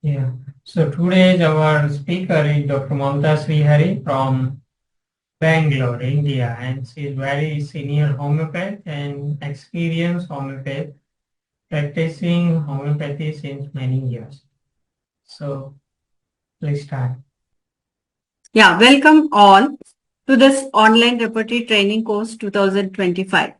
Yeah. So today our speaker is Dr. Mamta Srihari from Bangalore, India, and she is very senior homeopath and experienced homeopath, practicing homeopathy since many years. So let's start. Yeah, welcome all to this online repertory training course 2025.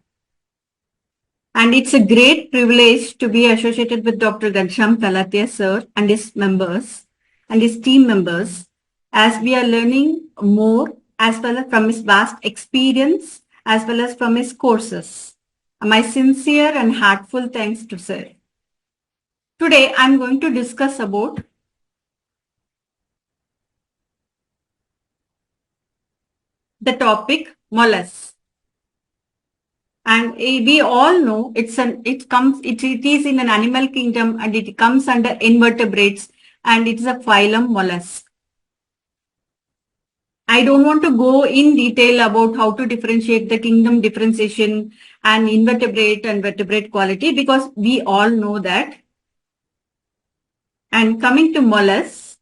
And it's a great privilege to be associated with Dr. Ghanshyam Kalatia sir and his members and his team members as we are learning more as well as from his vast experience as well as from his courses. My sincere and heartful thanks to sir. Today I'm going to discuss about the topic mollusks. And we all know it is in an animal kingdom and it comes under invertebrates and it is a phylum mollusk. I don't want to go in detail about how to differentiate the kingdom differentiation and invertebrate and vertebrate quality because we all know that. And coming to mollusks,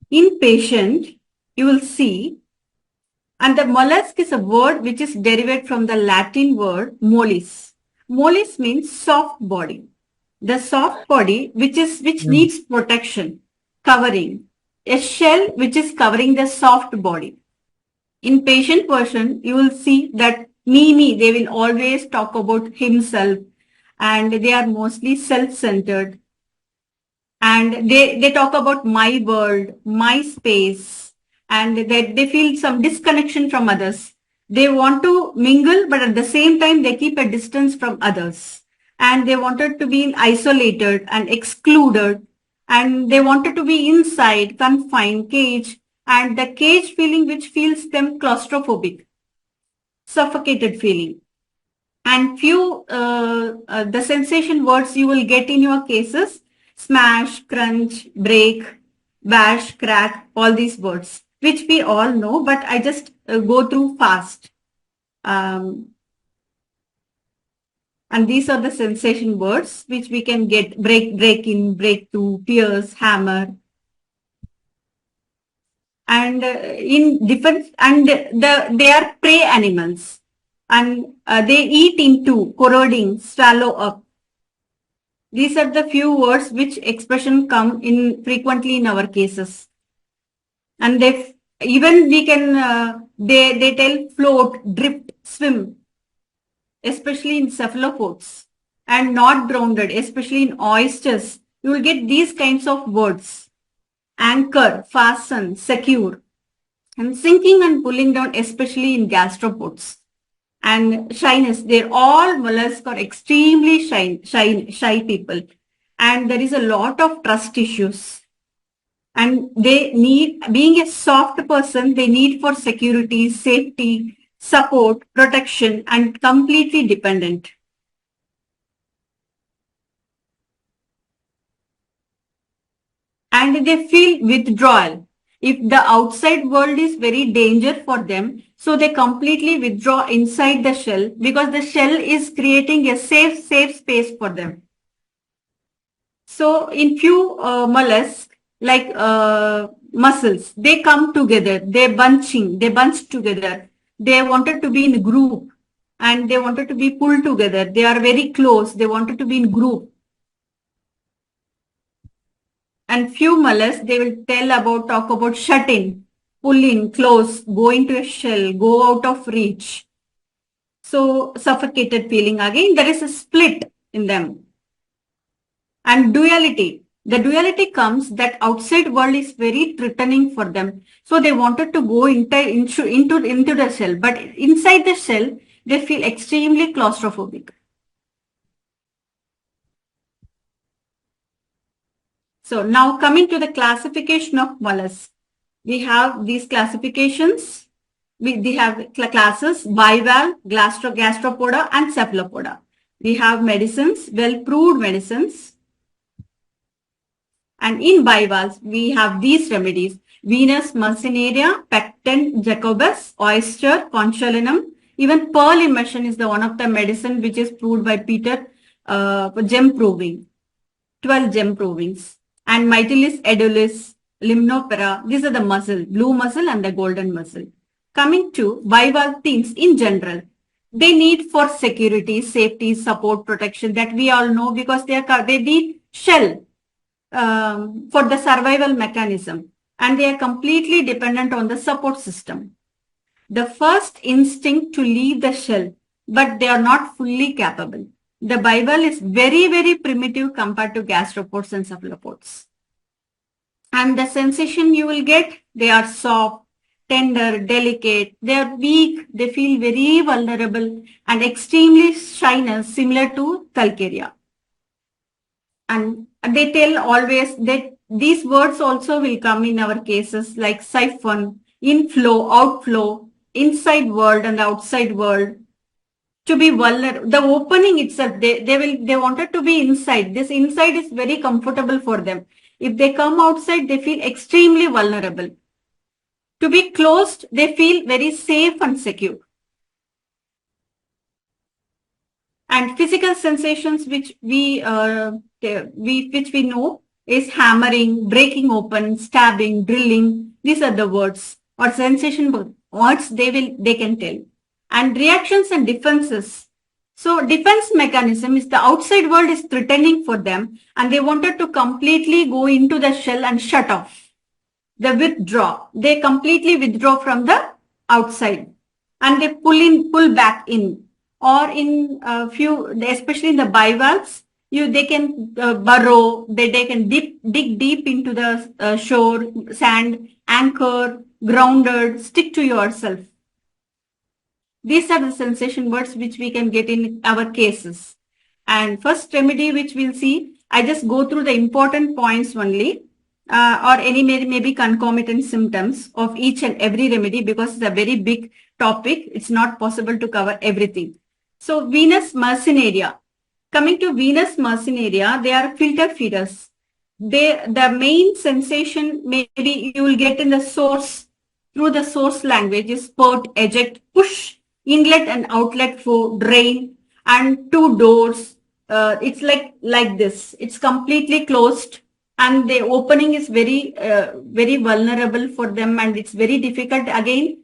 in patient, you will see, and the mollusk is a word which is derived from the Latin word mollis. Mollis means soft body. The soft body which needs protection, covering. A shell which is covering the soft body. In patient version, you will see that me, they will always talk about himself and they are mostly self-centered. And they talk about my world, my space, and they feel some disconnection from others. They want to mingle, but at the same time, they keep a distance from others. And they wanted to be isolated and excluded. And they wanted to be inside, confined, cage, and the cage feeling which feels them claustrophobic, suffocated feeling. And few the sensation words you will get in your cases: smash, crunch, break, bash, crack, all these words, which we all know, but I just go through fast. And these are the sensation words which we can get: break, break in, break through, pierce, hammer. And in different, and they are prey animals. And they eat into, corroding, swallow up. These are the few words which expression come in frequently in our cases. And they even we can they tell float, drift, swim, especially in cephalopods, and not grounded, especially in oysters. You will get these kinds of words: anchor, fasten, secure, and sinking and pulling down, especially in gastropods. And shyness, they're all mollusks are extremely shy people. And there is a lot of trust issues. And they need, being a soft person, they need for security, safety, support, protection, and completely dependent. And they feel withdrawal. If the outside world is very danger for them, so they completely withdraw inside the shell because the shell is creating a safe space for them. So in few mollusks, like mussels, they come together, they bunch together. They wanted to be in group and they wanted to be pulled together. They are very close. They wanted to be in group. And few mollusks, they will talk about shut in, pull in, close, go into a shell, go out of reach. So suffocated feeling again, there is a split in them. And duality. The duality comes that outside world is very threatening for them. So they wanted to go into the shell, but inside the shell, they feel extremely claustrophobic. So now coming to the classification of mollusks, we have these classifications. We have classes: bivalve, gastropoda, and cephalopoda. We have medicines, well-proved medicines. And in bivalves, we have these remedies: Venus mercenaria, Pecten jacobus, oyster, concholinum. Even pearl immersion is the one of the medicine which is proved by Peter, gem proving. 12 gem provings. And Mytilus edulis, limnoptera, these are the mussel, blue mussel and the golden mussel. Coming to bivalve things in general, they need for security, safety, support, protection that we all know because they need shell for the survival mechanism and they are completely dependent on the support system. The first instinct to leave the shell, but they are not fully capable. The bivalve is very, very primitive compared to gastropods and cephalopods. And the sensation you will get, they are soft, tender, delicate, they are weak, they feel very vulnerable and extremely shyness similar to Calcarea. And they tell always that these words also will come in our cases like siphon, inflow, outflow, inside world and outside world. To be vulnerable, the opening itself, they wanted to be inside. This inside is very comfortable for them. If they come outside, they feel extremely vulnerable. To be closed, they feel very safe and secure. And physical sensations which we know is hammering, breaking open, stabbing, drilling. These are the words or sensation words they can tell. And reactions and defenses. So defense mechanism is the outside world is threatening for them and they wanted to completely go into the shell and shut off. They withdraw. They completely withdraw from the outside and they pull back in. Or in a few, especially in the bivalves, they can burrow, they can dig deep into the shore, sand, anchor, grounded, stick to yourself. These are the sensation words which we can get in our cases. And first remedy which we'll see, I just go through the important points only or any maybe concomitant symptoms of each and every remedy because it's a very big topic. It's not possible to cover everything. So Venus Mercenaria. Coming to Venus Mercenaria, they are filter feeders. The main sensation maybe you will get in the source, through the source language is spurt, eject, push, inlet and outlet flow, drain, and two doors. It's like this. It's completely closed and the opening is very vulnerable for them and it's very difficult again.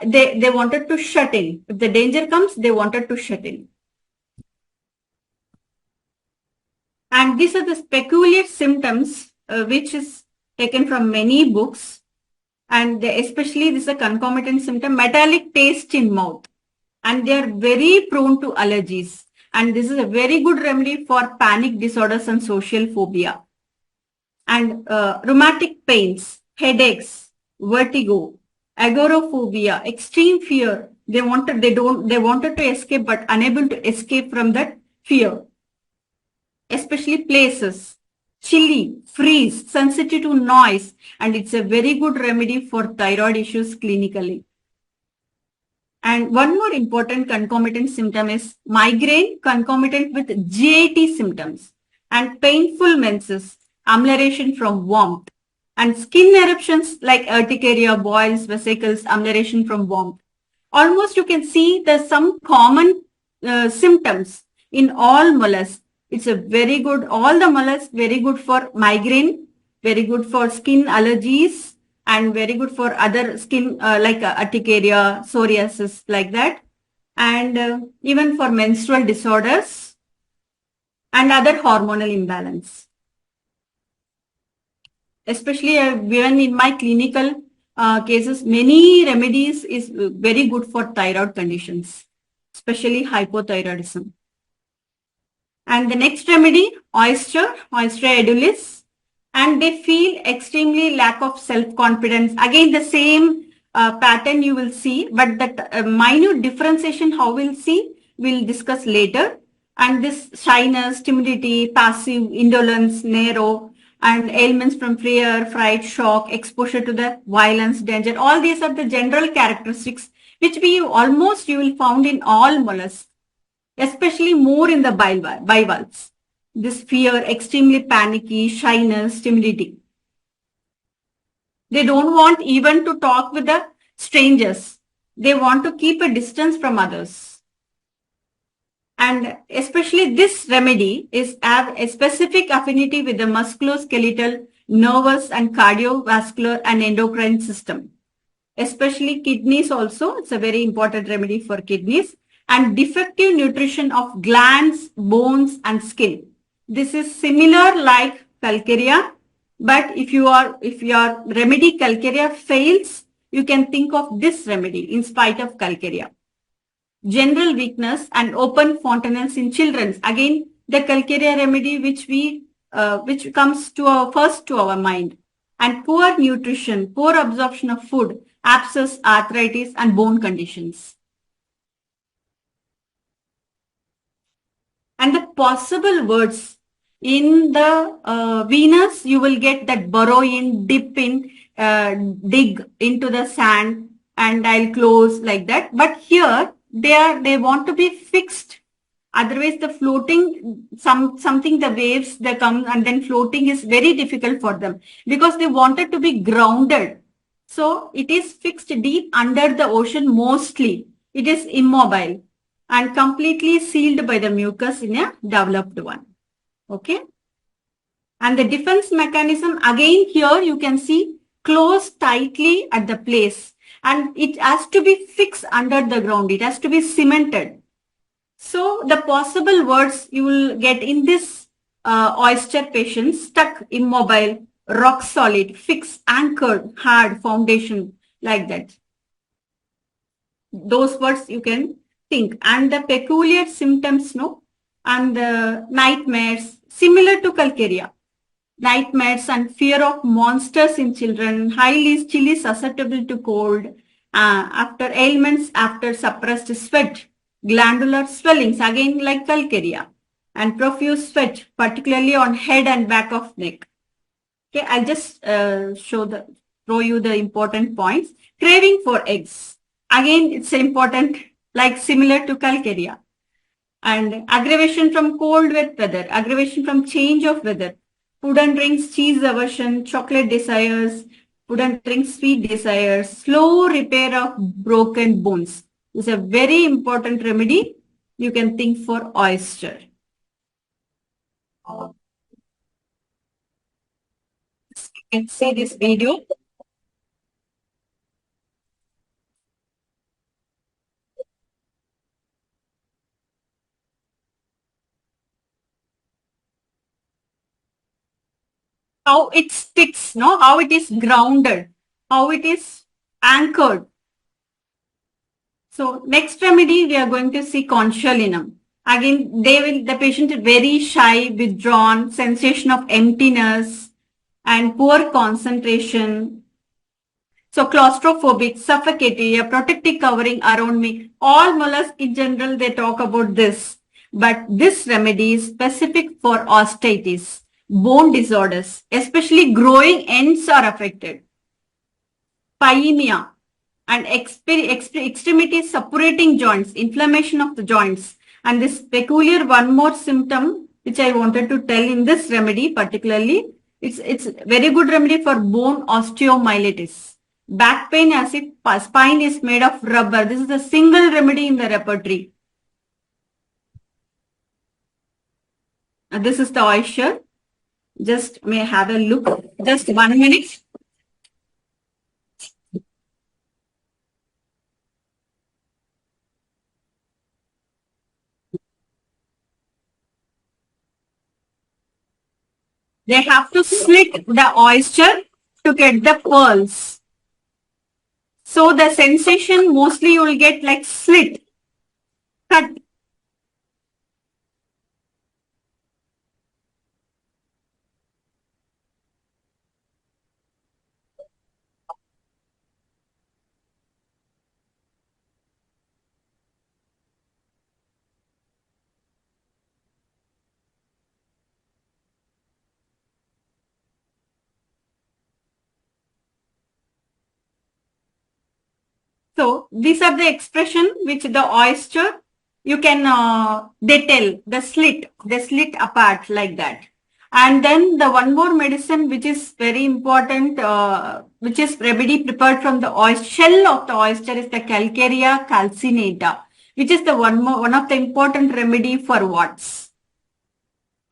They wanted to shut in. If the danger comes, they wanted to shut in. And these are the peculiar symptoms which is taken from many books. And especially this is a concomitant symptom, metallic taste in mouth. And they are very prone to allergies. And this is a very good remedy for panic disorders and social phobia. And rheumatic pains, headaches, vertigo, agoraphobia, extreme fear. They wanted to escape but unable to escape from that fear. Especially places, chilly, freeze, sensitive to noise, and it's a very good remedy for thyroid issues clinically. And one more important concomitant symptom is migraine concomitant with GIT symptoms and painful menses, amelioration from warmth. And skin eruptions like urticaria, boils, vesicles, amelioration from warmth. Almost you can see there's some common symptoms in all mollusks. It's a very good, all the mollusks very good for migraine, very good for skin allergies and very good for other skin like urticaria, psoriasis like that. And even for menstrual disorders and other hormonal imbalance. Especially when in my clinical cases, many remedies is very good for thyroid conditions, especially hypothyroidism. And the next remedy, Oyster edulis, and they feel extremely lack of self-confidence. Again, the same pattern you will see, but that minute differentiation how we'll see, we'll discuss later. And this shyness, timidity, passive, indolence, narrow, and ailments from fear, fright, shock, exposure to the violence, danger. All these are the general characteristics which you will find in all mollusks, especially more in the bivalves. This fear, extremely panicky, shyness, timidity. They don't want even to talk with the strangers. They want to keep a distance from others. And especially this remedy is have a specific affinity with the musculoskeletal, nervous and cardiovascular and endocrine system. Especially kidneys also, it's a very important remedy for kidneys, and defective nutrition of glands, bones and skin. This is similar like calcarea, but if your remedy calcarea fails, you can think of this remedy in spite of calcarea. General weakness and open fontanelles in children. Again, the calcarea remedy which comes to our mind. And poor nutrition, poor absorption of food, abscess, arthritis, and bone conditions. And the possible words in the Venus, you will get that burrow in, dip in, dig into the sand, and I'll close like that. But here they want to be fixed. Otherwise, the floating, something the waves they come and then floating is very difficult for them because they wanted to be grounded. So it is fixed deep under the ocean mostly. It is immobile and completely sealed by the mucus in a developed one. Okay. And the defense mechanism, again here you can see closed tightly at the place, and it has to be fixed under the ground. It has to be cemented. So the possible words you will get in this oyster patient: stuck, immobile, rock solid, fixed, anchored, hard, foundation, like that. Those words you can think. And the peculiar symptoms, no, and the nightmares, similar to calcarea. Nightmares and fear of monsters in children, highly chilly, susceptible to cold, after ailments, after suppressed sweat, glandular swellings, again like calcarea, and profuse sweat, particularly on head and back of neck. Okay, I'll just throw you the important points. Craving for eggs. Again, it's important, like similar to calcarea. And aggravation from cold, wet weather, aggravation from change of weather, food and drinks, cheese aversion, chocolate desires, food and drinks, sweet desires, slow repair of broken bones. This is a very important remedy you can think for oyster. You can see this video. How it sticks, no? How it is grounded, how it is anchored. So next remedy, we are going to see conchalinum. Again, the patient is very shy, withdrawn, sensation of emptiness and poor concentration. So claustrophobic, suffocating, a protective covering around me. All mollusks in general, they talk about this. But this remedy is specific for osteitis, bone disorders, especially growing ends are affected. Pyemia and extremities supurating joints, inflammation of the joints. And this peculiar one more symptom, which I wanted to tell in this remedy particularly, it's very good remedy for bone osteomyelitis. Back pain as if spine is made of rubber. This is a single remedy in the repertory. This is the oyster. Just may have a look. Just 1 minute. They have to slit the oyster to get the pearls. So the sensation mostly you will get like slit, cut. So these are the expression which the oyster, you can, they tell the slit, they slit apart like that. And then the one more medicine which is very important, which is remedy prepared from the oyster, shell of the oyster, is the Calcarea calcinata, which is the one of the important remedy for warts.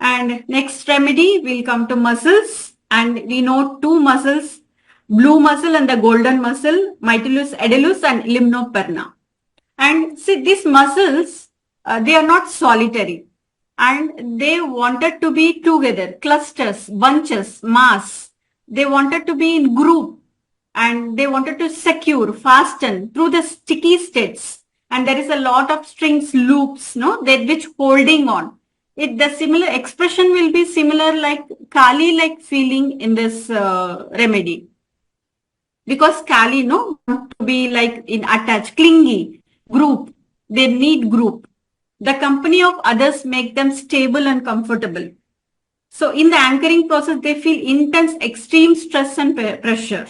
And next remedy, we'll come to muscles, and we know two muscles, blue muscle and the golden muscle, mitellus edulis and limnoperna. And see, these muscles, they are not solitary, and they wanted to be together, clusters, bunches, mass. They wanted to be in group, and they wanted to secure, fasten through the sticky states. And there is a lot of strings, loops, no, that which holding on. The similar expression will be similar like Kali-like feeling in this remedy. Because Kali, no, want to be like in attached, clingy, group. They need group. The company of others make them stable and comfortable. So in the anchoring process, they feel intense, extreme stress and pressure.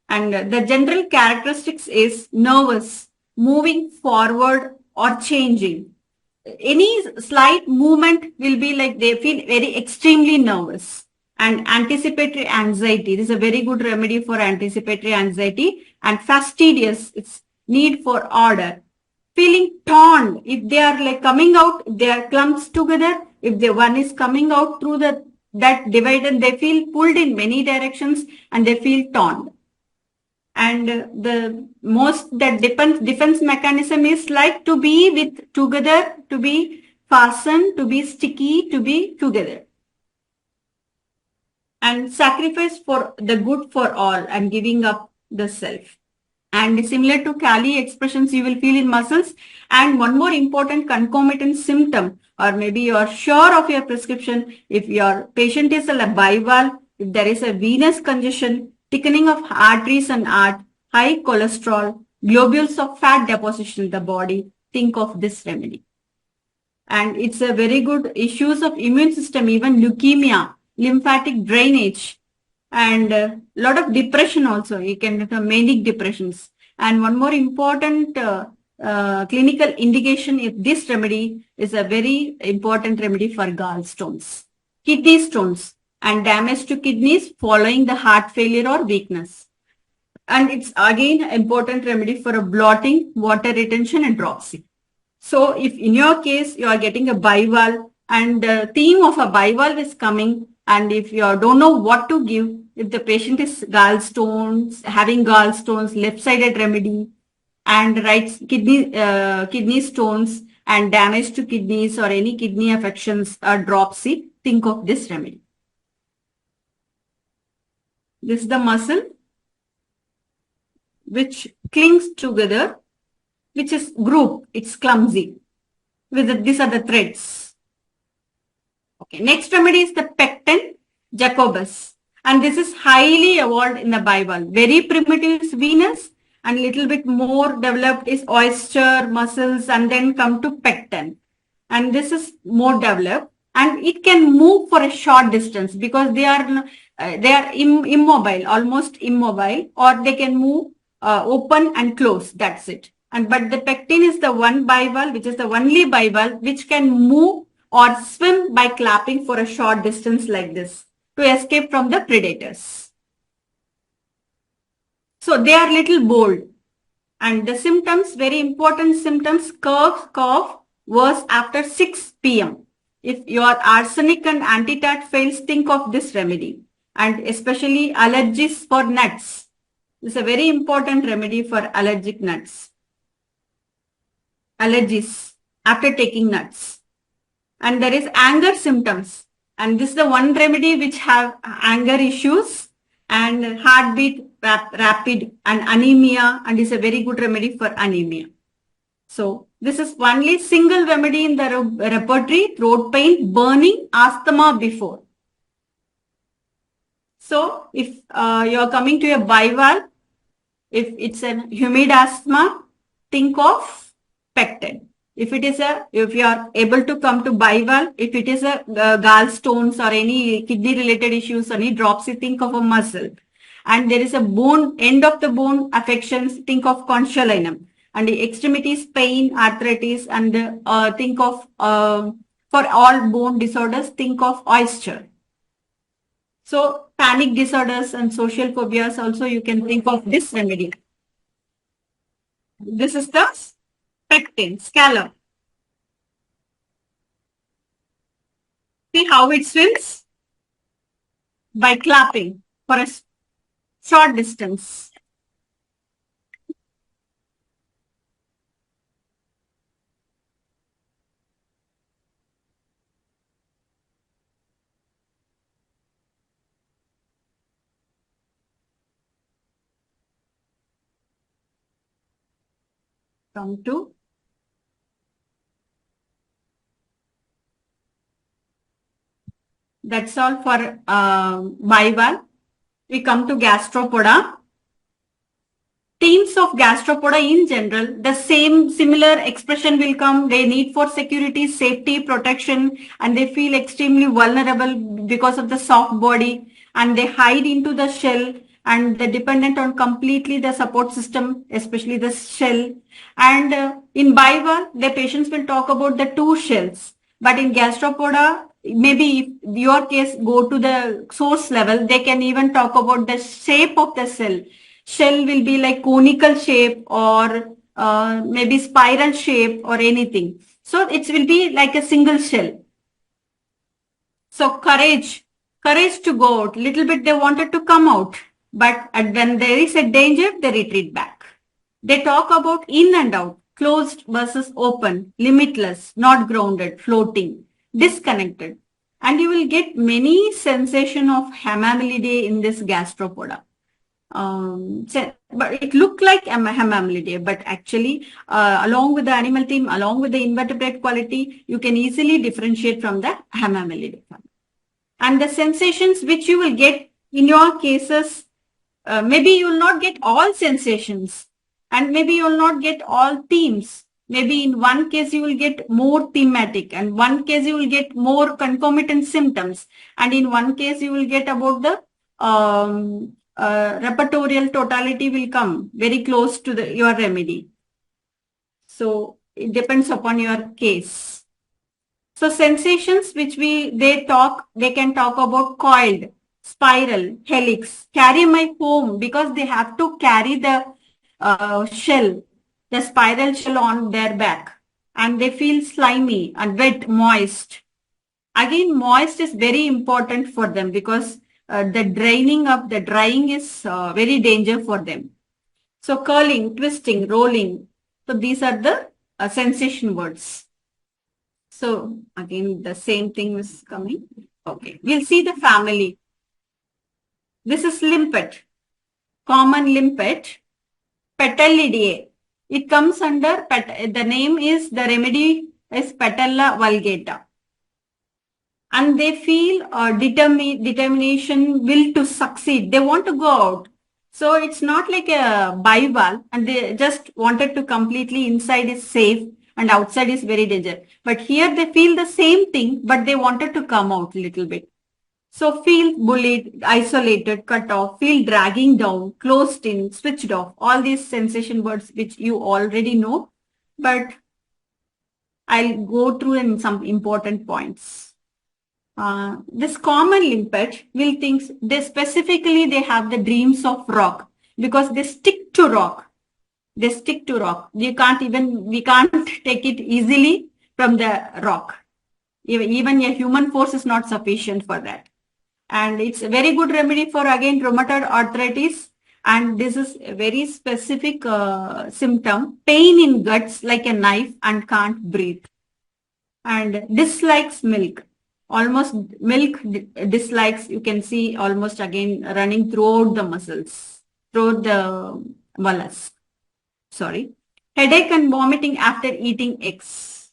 And the general characteristics is nervous, moving forward or changing. Any slight movement will be like they feel very extremely nervous. And anticipatory anxiety, this is a very good remedy for anticipatory anxiety. And fastidious, it's need for order. Feeling torn, if they are like coming out, they are clumps together. If the one is coming out through that divider, they feel pulled in many directions and they feel torn. And the most that defense mechanism is like to be with together, to be fastened, to be sticky, to be together. And sacrifice for the good for all and giving up the self. And similar to Kali expressions you will feel in muscles. And one more important concomitant symptom, or maybe you are sure of your prescription, if your patient is a bivalve, if there is a venous congestion, thickening of arteries and heart, high cholesterol, globules of fat deposition in the body, think of this remedy. And it's a very good issues of immune system, even leukemia, lymphatic drainage, and a lot of depression also. You can have manic depressions. And one more important clinical indication if this remedy is a very important remedy for gallstones, kidney stones, and damage to kidneys following the heart failure or weakness. And it's again important remedy for a blotting, water retention, and dropsy. So if in your case you are getting a bivalve and the theme of a bivalve is coming, and if you don't know what to give, if the patient is gallstones, having gallstones, left-sided remedy, and right kidney stones and damage to kidneys or any kidney affections or dropsy, think of this remedy. This is the muscle which clings together, which is group, it's clumsy. These are the threads. Okay, next remedy is the pecten jacobus. And this is highly evolved in the bivalve. Very primitive is venous, and little bit more developed is oyster, muscles, and then come to pecten. And this is more developed, and it can move for a short distance because they are immobile, almost immobile, or they can move open and close. That's it. But the pecten is the one bivalve, which is the only bivalve which can move or swim by clapping for a short distance like this to escape from the predators. So they are little bold. And the symptoms, very important symptoms, cough, worse after 6 p.m. If your arsenic and antitat fails, think of this remedy. And especially allergies for nuts. This is a very important remedy for allergic nuts. Allergies after taking nuts. And there is anger symptoms. And this is the one remedy which have anger issues and heartbeat rapid and anemia, and is a very good remedy for anemia. So this is only single remedy in the repertory: throat pain, burning, asthma before. So if you are coming to a bivalve, if it's an humid asthma, think of pecten. If you are able to come to bivalve, if it is a gallstones or any kidney related issues, any dropsy, think of a muscle. And there is a bone, end of the bone affections, think of concholinum. And the extremities, pain, arthritis, and think of, for all bone disorders, think of oyster. So panic disorders and social phobias also you can think of this remedy. This is the pectin, scallop. See how it swims? By clapping for a short distance. Come to that's all for bivalve. We come to gastropoda. Teams of gastropoda in general, the same similar expression will come. They need for security, safety, protection, and they feel extremely vulnerable because of the soft body, and they hide into the shell, and they're dependent on completely the support system, especially the shell. And in bivalve, the patients will talk about the two shells. But in gastropoda, maybe if your case go to the source level, they can even talk about the shape of the cell. Shell will be like conical shape or maybe spiral shape or anything. So it will be like a single shell. So courage to go out. Little bit they wanted to come out, but when there is a danger, they retreat back. They talk about in and out, closed versus open, limitless, not grounded, floating, disconnected. And you will get many sensation of Hamamlidae in this gastropoda. But it looked like a Hamamlidae, but actually, along with the animal theme, along with the invertebrate quality, you can easily differentiate from the Hamamlidae. And the sensations which you will get in your cases, maybe you will not get all sensations, and maybe you will not get all themes. Maybe in one case you will get more thematic, and one case you will get more concomitant symptoms, and in one case you will get about the repertorial totality will come very close to your remedy. So it depends upon your case. So sensations which they can talk about coiled, spiral, helix, carry my home, because they have to carry the shell, the spiral shell on their back, and they feel slimy and wet, moist. Again, moist is very important for them because the drying is very danger for them. So curling, twisting, rolling. So these are the sensation words. So again, the same thing is coming. Okay, we'll see the family. This is limpet, common limpet, Petallidae. It comes under, the name is, the remedy is Patella vulgata. And they feel determination, will to succeed. They want to go out. So it's not like a bivalve, and they just wanted to completely inside is safe and outside is very danger. But here they feel the same thing, but they wanted to come out a little bit. So feel bullied, isolated, cut off, feel dragging down, closed in, switched off, all these sensation words which you already know, but I'll go through in some important points. This common limpet will think they have the dreams of rock because they stick to rock. They stick to rock. We can't take it easily from the rock. Even a human force is not sufficient for that. And it's a very good remedy for, again, rheumatoid arthritis. And this is a very specific symptom, pain in guts like a knife and can't breathe. And dislikes milk. Almost milk dislikes, you can see almost again running throughout the muscles, throughout the mollusk. Sorry. Headache and vomiting after eating eggs.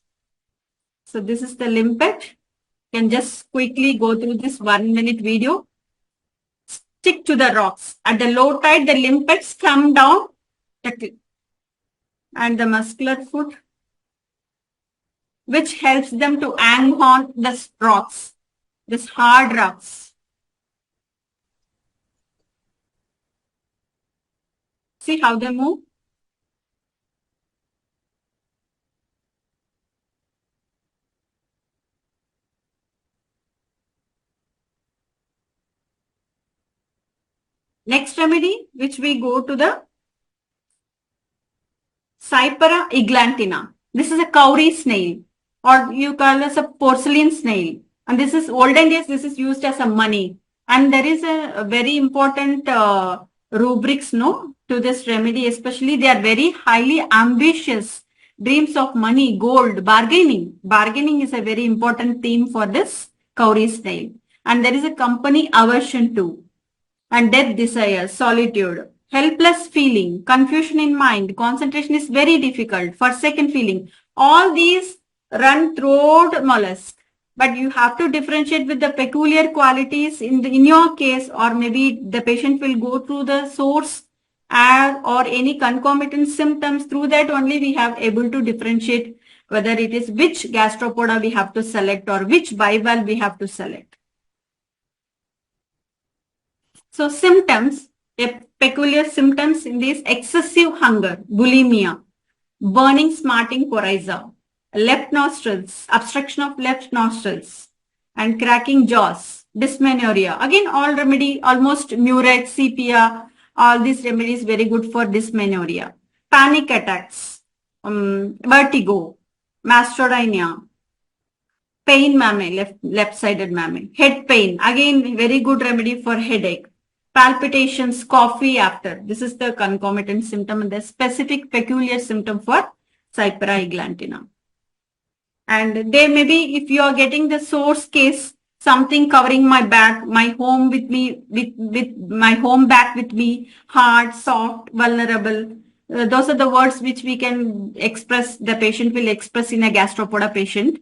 So this is the limpet. You can just quickly go through this 1-minute video. Stick to the rocks. At the low tide, the limpets come down and the muscular foot, which helps them to hang on the rocks, this hard rocks. See how they move? Next remedy, which we go to the Cypera eglantina. This is a cowrie snail, or you call this a porcelain snail. And this is olden days, this is used as a money. And there is a very important rubrics, no, to this remedy, especially they are very highly ambitious. Dreams of money, gold, bargaining. Bargaining is a very important theme for this cowrie snail. And there is a company aversion too. And death desire, solitude, helpless feeling, confusion in mind, concentration is very difficult, forsaken feeling. All these run throughout mollusk. But you have to differentiate with the peculiar qualities in your case, or maybe the patient will go through the source or any concomitant symptoms. Through that only we have able to differentiate whether it is which gastropoda we have to select or which bivalve we have to select. So symptoms, peculiar symptoms in this: excessive hunger, bulimia, burning, smarting coryza, left nostrils, obstruction of left nostrils, and cracking jaws, dysmenorrhea. Again, all remedy, almost murex, sepia, all these remedies very good for dysmenorrhea. Panic attacks, vertigo, mastrodynia, pain mammæ, left-sided mammæ, head pain. Again, very good remedy for headache. Palpitations, coffee after. This is the concomitant symptom and the specific peculiar symptom for Cypera eglantina. And there may be, if you are getting the source case, something covering my back, my home with me, with my home back with me, hard, soft, vulnerable. Those are the words which we can express, the patient will express in a gastropoda patient.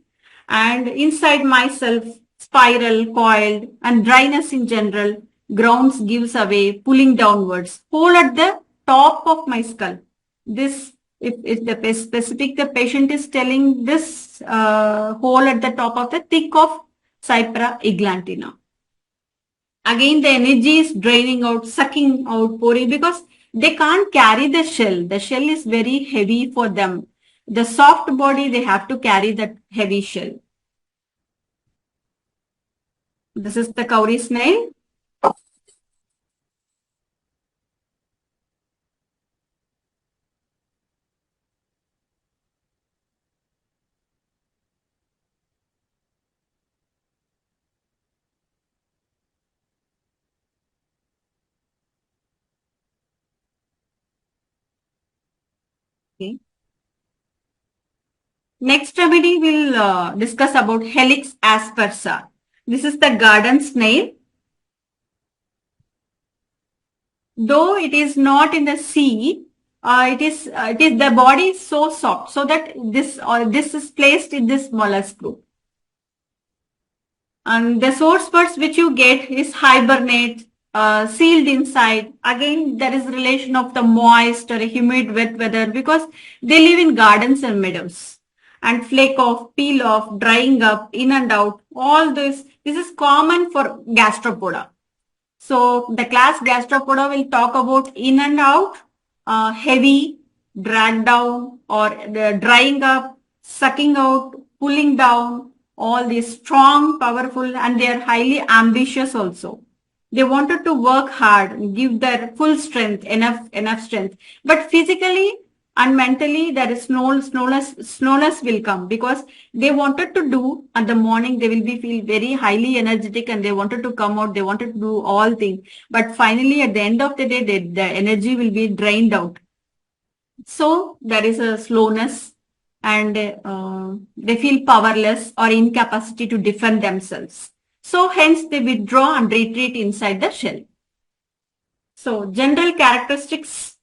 And inside myself, spiral, coiled, and dryness in general, grounds gives away, pulling downwards, hole at the top of my skull. This, if the specific, the patient is telling this hole at the top of the thick of Cypera eglantina. Again, the energy is draining out, sucking out, pouring, because they can't carry the shell. The shell is very heavy for them. The soft body, they have to carry that heavy shell. This is the cowrie snail. Okay. Next remedy we'll discuss about Helix aspersa. This is the garden snail. Though it is not in the sea, it is the body is so soft, so that this is placed in this mollusk group. And the source birds which you get is hibernate, sealed inside. Again, there is relation of the moist or humid wet weather, because they live in gardens and meadows. And flake off, peel off, drying up, in and out, all this is common for gastropoda. So the class gastropoda will talk about in and out, heavy, drag down, or the drying up, sucking out, pulling down, all these strong, powerful, and they are highly ambitious also. They wanted to work hard, give their full strength, enough strength. But physically and mentally, there is slowness will come, because they wanted to do at the morning, they will be feel very highly energetic and they wanted to come out, they wanted to do all things. But finally, at the end of the day, the energy will be drained out. So there is a slowness, and they feel powerless or incapacity to defend themselves. So hence they withdraw and retreat inside the shell. So general characteristics: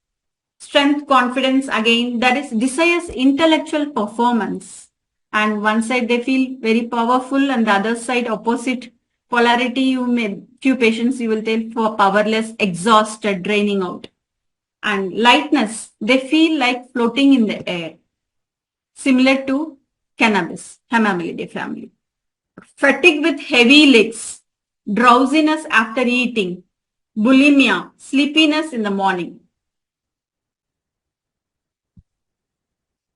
strength, confidence, again, that is desires intellectual performance. And one side they feel very powerful, and the other side opposite polarity. Few patients you will tell for powerless, exhausted, draining out. And lightness, they feel like floating in the air, similar to cannabis, Hamamelidae family. Fatigue with heavy legs, drowsiness after eating, bulimia, sleepiness in the morning.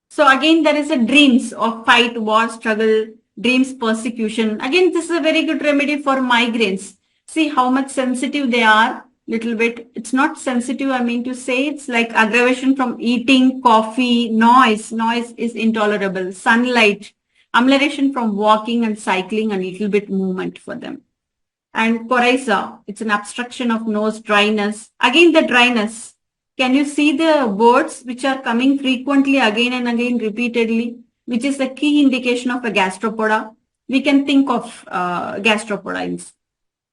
So again, there is a dreams of fight, war, struggle, dreams, persecution. Again, this is a very good remedy for migraines. See how much sensitive they are. little bit. It's not sensitive, I mean to say. It's like aggravation from eating, coffee, noise. Noise is intolerable. Sunlight, amelioration from walking and cycling, and little bit movement for them. And coryza, it's an obstruction of nose, dryness. Again, the dryness. Can you see the words which are coming frequently again and again repeatedly, which is the key indication of a gastropoda? We can think of gastropoda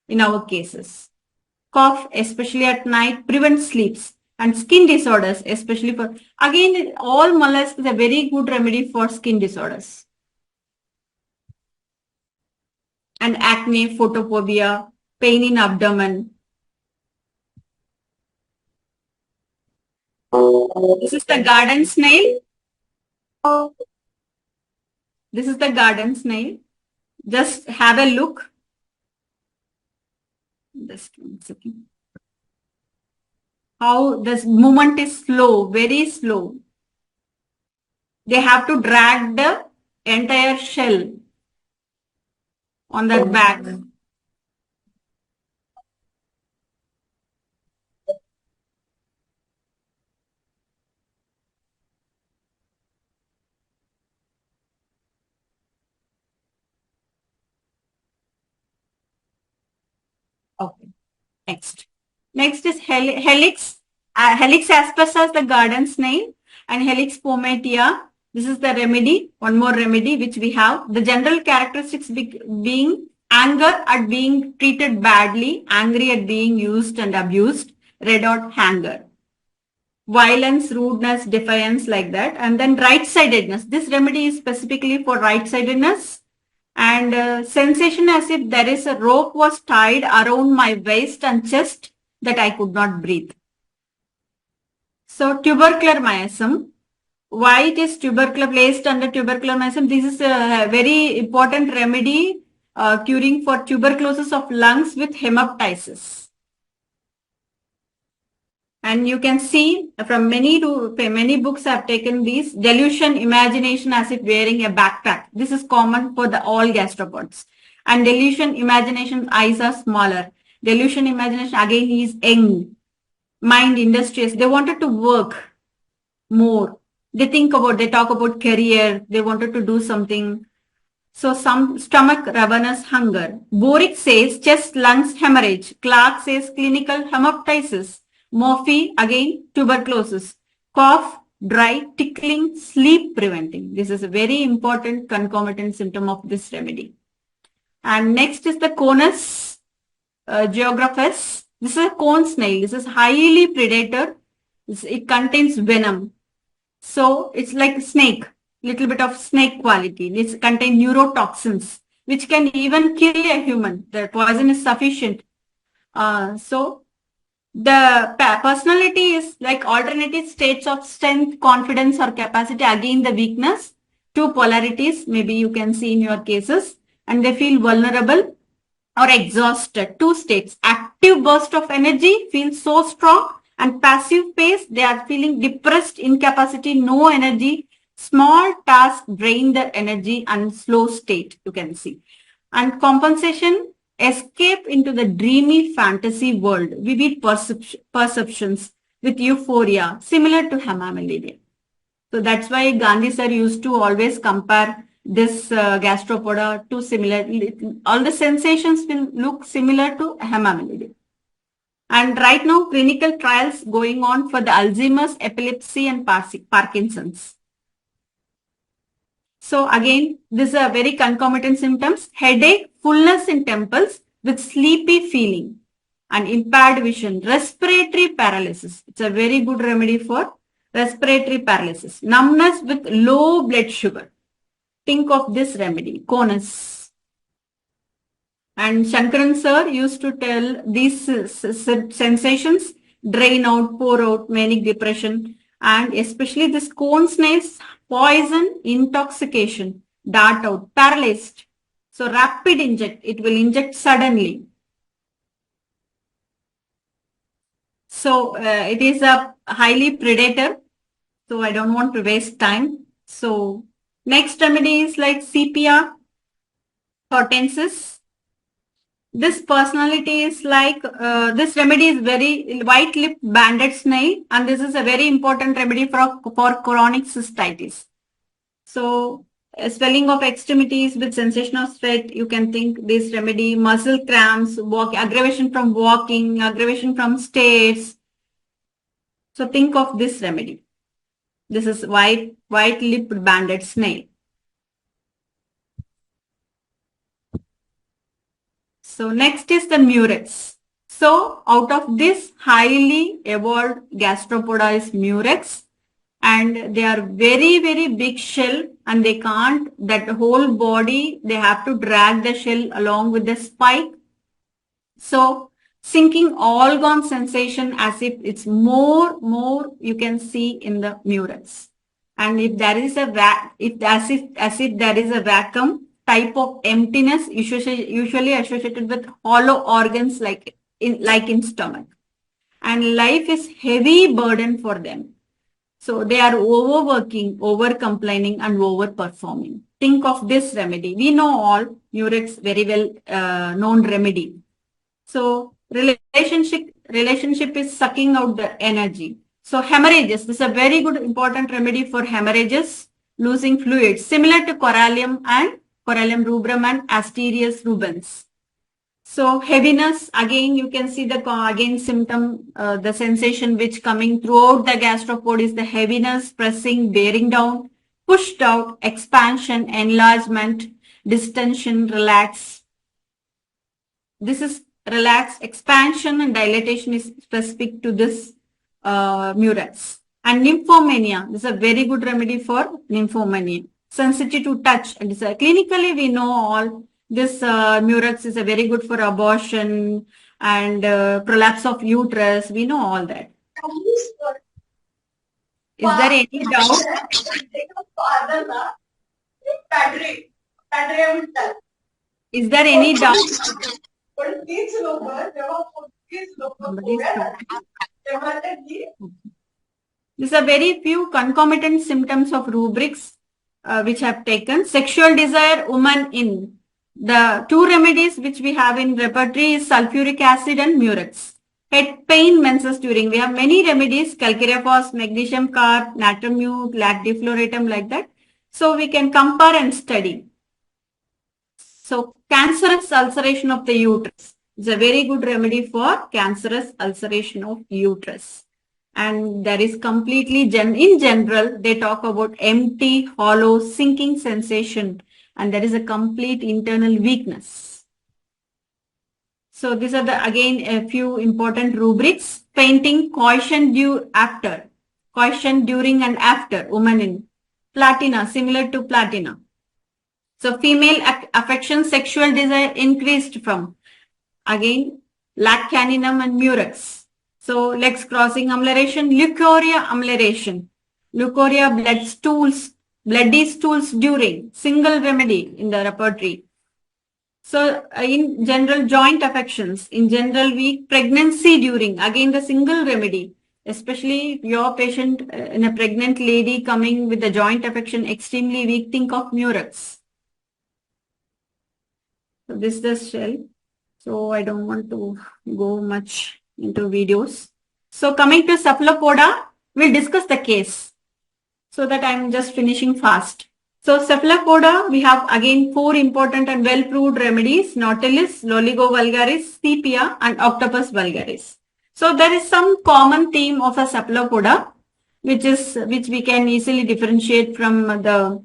in our cases. Cough, especially at night, prevents sleeps. And skin disorders, especially for, again, all mollusks is a very good remedy for skin disorders. And acne, photophobia, pain in abdomen. This is the garden snail. This is the garden snail. Just have a look. Just 1 second. How this movement is slow, very slow. They have to drag the entire shell on their back. Okay, next. Next is Helix. Helix aspersa is the garden snail, and Helix pomatia. This is the remedy, one more remedy which we have. The general characteristics being anger at being treated badly, angry at being used and abused, red hot anger. Violence, rudeness, defiance, like that. And then right-sidedness. This remedy is specifically for right-sidedness. And sensation as if there is a rope was tied around my waist and chest that I could not breathe. So tubercular miasm. Why it is tubercular placed under tubercular miasm? This is a very important remedy curing for tuberculosis of lungs with hemoptysis. And you can see from many books I have taken these delusion, imagination as if wearing a backpack. This is common for all gastropods. And delusion, imagination, eyes are smaller. Delusion, imagination, again he is young, mind industrious. They wanted to work more. They talk about career. They wanted to do something. So some stomach ravenous hunger. Boric says chest, lungs, hemorrhage. Clark says clinical hemoptysis. Murphy, again, tuberculosis. Cough, dry, tickling, sleep preventing. This is a very important concomitant symptom of this remedy. And next is the Conus geographus. This is a cone snail. This is highly predator. It contains venom. So it's like a snake, little bit of snake quality. It contains neurotoxins, which can even kill a human. The poison is sufficient. So the personality is like alternative states of strength, confidence, or capacity. Again, the weakness. Two polarities, maybe you can see in your cases. And they feel vulnerable or exhausted. Two states. Active burst of energy, feel so strong. And passive phase, they are feeling depressed, incapacity, no energy. Small task drain their energy, and slow state, you can see. And compensation, escape into the dreamy fantasy world, vivid perceptions with euphoria, similar to hemamelidia. So that's why Gandhi sir used to always compare this gastropoda to similar. All the sensations will look similar to hemamelidia. And right now, clinical trials going on for the Alzheimer's, epilepsy, and Parkinson's. So again, these are very concomitant symptoms. Headache, fullness in temples with sleepy feeling and impaired vision. Respiratory paralysis. It's a very good remedy for respiratory paralysis. Numbness with low blood sugar. Think of this remedy, Conus. And Shankaran sir used to tell these sensations, drain out, pour out, manic depression, and especially this cone snails, poison, intoxication, dart out, paralyzed. So rapid inject, it will inject suddenly. So it is a highly predator. So I don't want to waste time. So next remedy is like Sepia hortensis. This personality is like, this remedy is very white-lipped banded snail, and this is a very important remedy for chronic cystitis. So, swelling of extremities with sensation of sweat, you can think this remedy, muscle cramps, aggravation from walking, aggravation from stairs. So, think of this remedy. This is white-lipped banded snail. So next is the murex. So out of this highly evolved gastropoda is murex, and they are very, very big shell, and they can't, that whole body, they have to drag the shell along with the spike. So sinking all-gone sensation, as if it's more you can see in the murex. And if there is a as if there is a vacuum type of emptiness, usually associated with hollow organs like in stomach, and life is heavy burden for them. So they are overworking, over complaining, and over performing. Think of this remedy. We know all murex, very well known remedy. So relationship is sucking out the energy. So hemorrhages, this is a very good important remedy for hemorrhages, losing fluids, similar to Corallium rubrum and Asterias rubens. So heaviness, again you can see the symptom, the sensation which coming throughout the gastropod is the heaviness, pressing, bearing down, pushed out, expansion, enlargement, distension, relax. This is relaxed, expansion and dilatation is specific to this murex. And nymphomania, this is a very good remedy for nymphomania. Sensitive to touch, and clinically we know all this murex is a very good for abortion and prolapse of uterus. We know all that. Is there any doubt? Is there any doubt? These are very few concomitant symptoms of rubrics which have taken. Sexual desire, woman in. The two remedies which we have in repertory is sulfuric acid and murex. Head pain, menses during. We have many remedies, calcareous, magnesium carb, natrium, lactifluoratum, like that. So we can compare and study. So cancerous ulceration of the uterus is a very good remedy for cancerous ulceration of uterus. And there is completely, in general, they talk about empty, hollow, sinking sensation, and there is a complete internal weakness. So these are again a few important rubrics. Fainting, caution during and after, woman in. Platina, similar to platina. So female affection, sexual desire increased from, again, lac caninum and murex. So legs crossing amelioration, leukorrhea amelioration. Leukorrhea, bloody stools during, single remedy in the repertory. So in general, joint affections, in general weak, pregnancy during, again the single remedy. Especially if your patient in a pregnant lady coming with a joint affection, extremely weak, think of murex. So this is the shell. So I don't want to go much into videos. So coming to cephalopoda, we'll discuss the case so that I'm just finishing fast. So cephalopoda, we have again 4 important and well-proved remedies: Nautilus, Loligo vulgaris, Sepia, and Octopus vulgaris. So there is some common theme of a cephalopoda, which we can easily differentiate from the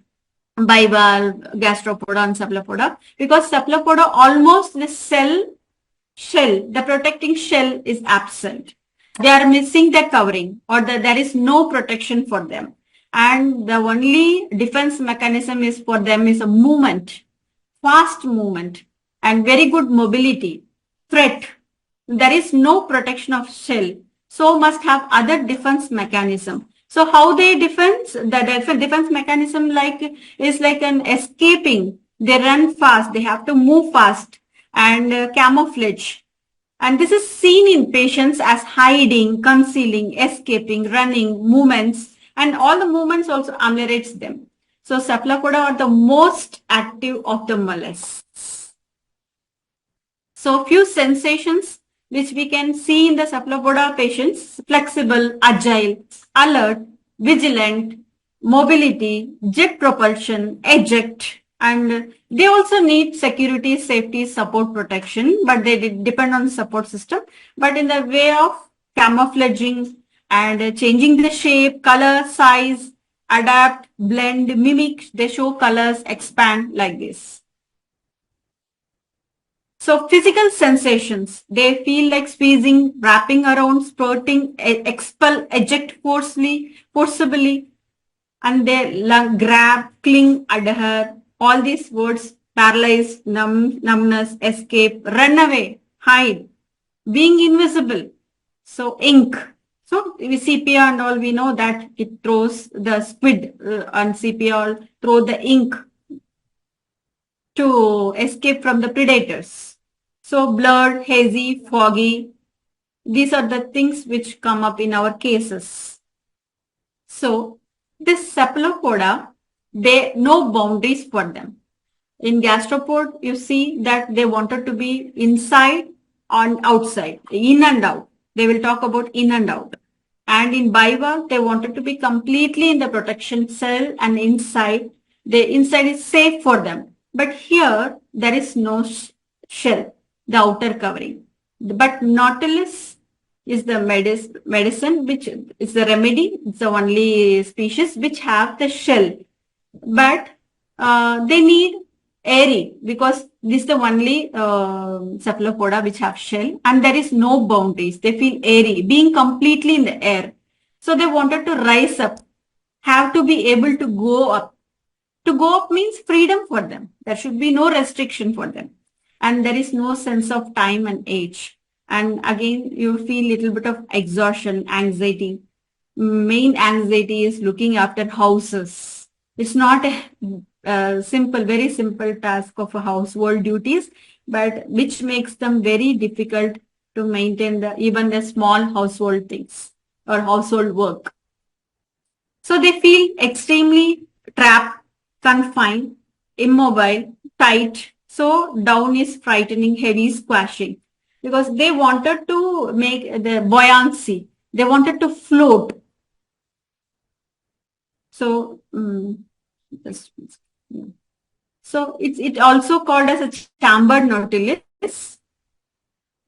bivalve, gastropoda, and cephalopoda, because cephalopoda, almost the shell, the protecting shell is absent. They are missing the covering, or there is no protection for them. And the only defense mechanism is for them is a movement, fast movement, and very good mobility, threat. There is no protection of shell, so must have other defense mechanism. So how they defend? The defense mechanism is like an escaping. They run fast, they have to move fast, and camouflage. And this is seen in patients as hiding, concealing, escaping, running, movements, and all the movements also ameliorates them. So cephalopoda are the most active of the mollusks. So few sensations which we can see in the cephalopoda patients: flexible, agile, alert, vigilant, mobility, jet propulsion, eject, and they also need security, safety, support, protection, but they depend on the support system. But in the way of camouflaging and changing the shape, color, size, adapt, blend, mimic, they show colors, expand like this. So physical sensations, they feel like squeezing, wrapping around, spurting, expel, eject forcibly, and they grab, cling, adhere, all these words: paralyze, numbness, escape, run away, hide, being invisible. So ink. So with sepia and all, we know that it throws the squid and sepia all throw the ink to escape from the predators. So blurred, hazy, foggy, these are the things which come up in our cases. So this cephalopoda, they no boundaries for them. In gastropod, you see that they wanted to be inside and outside, in and out. They will talk about in and out. And in bivalve, they wanted to be completely in the protection cell and inside. The inside is safe for them. But here, there is no shell, the outer covering. But Nautilus is the medicine, which is the remedy. It's the only species which have the shell. But they need airy, because this is the only cephalopoda which have shell, and there is no boundaries. They feel airy, being completely in the air. So they wanted to rise up, have to be able to go up. To go up means freedom for them. There should be no restriction for them. And there is no sense of time and age. And again, you feel little bit of exhaustion, anxiety. Main anxiety is looking after houses. It's not a simple, very simple task of a household duties, but which makes them very difficult to maintain even the small household things or household work. So they feel extremely trapped, confined, immobile, tight. So down is frightening, heavy, squashing, because they wanted to make the buoyancy. They wanted to float. So, so it's also called as a chambered nautilus.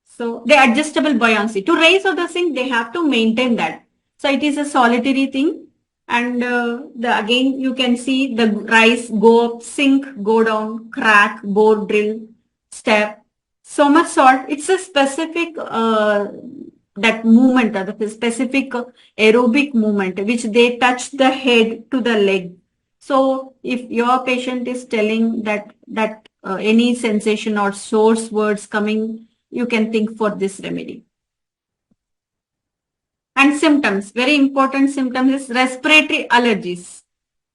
So the adjustable buoyancy. To raise or the sink, they have to maintain that. So it is a solitary thing. And again, you can see the rise, go up, sink, go down, crack, bore, drill, step, somersault. It's a specific that movement, the specific aerobic movement, which they touch the head to the leg. So if your patient is telling that any sensation or source words coming, you can think for this remedy. And symptoms, very important symptoms is respiratory allergies.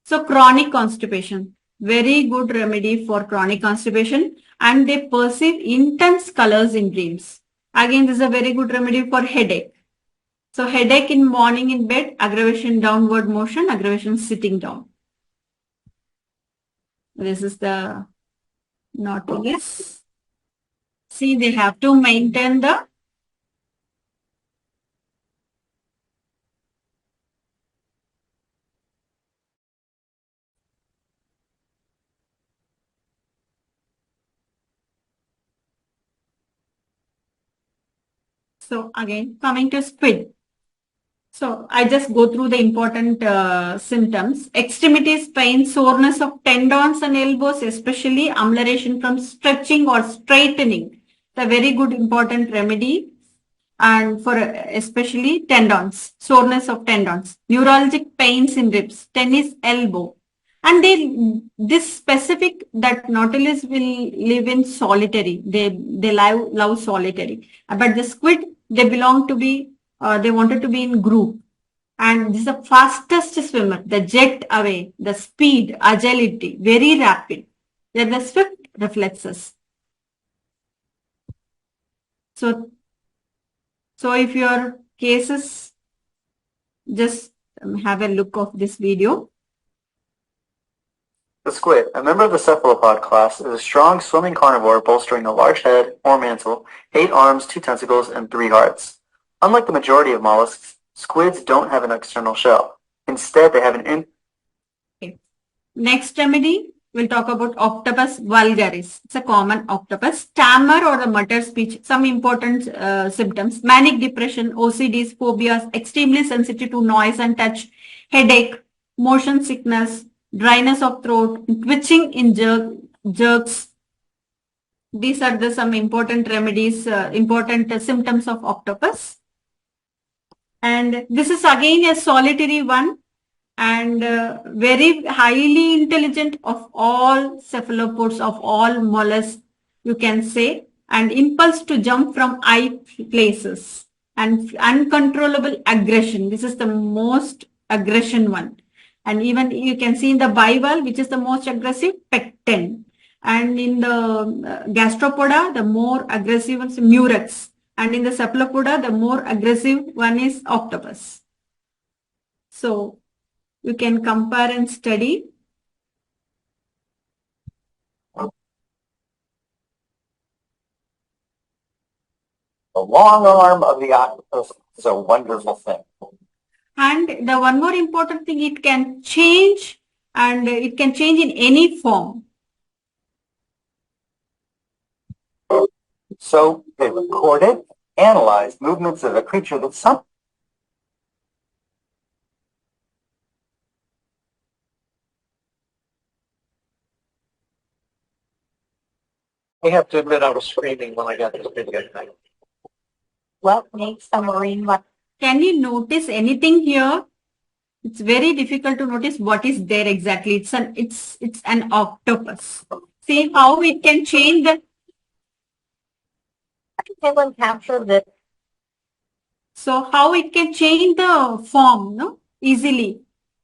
So chronic constipation, very good remedy for chronic constipation, and they perceive intense colors in dreams. Again, this is a very good remedy for headache. So headache in morning in bed, aggravation downward motion, aggravation sitting down. This is the nautilus. See, they have to maintain the So again, coming to squid. So I just go through the important symptoms. Extremities, pain, soreness of tendons and elbows, especially ulceration from stretching or straightening. It's a very good important remedy, and for especially tendons, soreness of tendons, neuralgic pains in ribs, tennis elbow. And this specific, that nautilus will live in solitary. They love solitary. But the squid, they belong to be, they wanted to be in group. And this is the fastest swimmer, the jet away, the speed, agility, very rapid. They're the swift reflexes. So if your cases, just have a look of this video. The squid, a member of the cephalopod class, is a strong swimming carnivore bolstering a large head or mantle, 8 arms, 2 tentacles, and 3 hearts. Unlike the majority of mollusks, squids don't have an external shell. Instead, they have an Next remedy, we'll talk about Octopus vulgaris. It's a common octopus. Stammer or the mutter speech, some important symptoms. Manic depression, OCDs, phobias, extremely sensitive to noise and touch, headache, motion sickness, dryness of throat, twitching in jerks. These are the some important remedies, important symptoms of octopus. And this is again a solitary one, and very highly intelligent of all cephalopods, of all mollusks, you can say, and impulse to jump from high places and uncontrollable aggression. This is the most aggression one. And even you can see in the bivalve, which is the most aggressive, pecten. And in the gastropoda, the more aggressive one is murex. And in the cephalopoda, the more aggressive one is octopus. So you can compare and study. The long arm of the octopus is a wonderful thing. And the one more important thing, it can change, and it can change in any form. So they recorded, analyzed movements of a creature that some I have to admit I was screaming when I got this video tonight. What makes a marine life? Can you notice anything here? It's very difficult to notice what is there exactly. It's an octopus. See how it can change the. Anyone capture this? So how it can change the form, no, easily,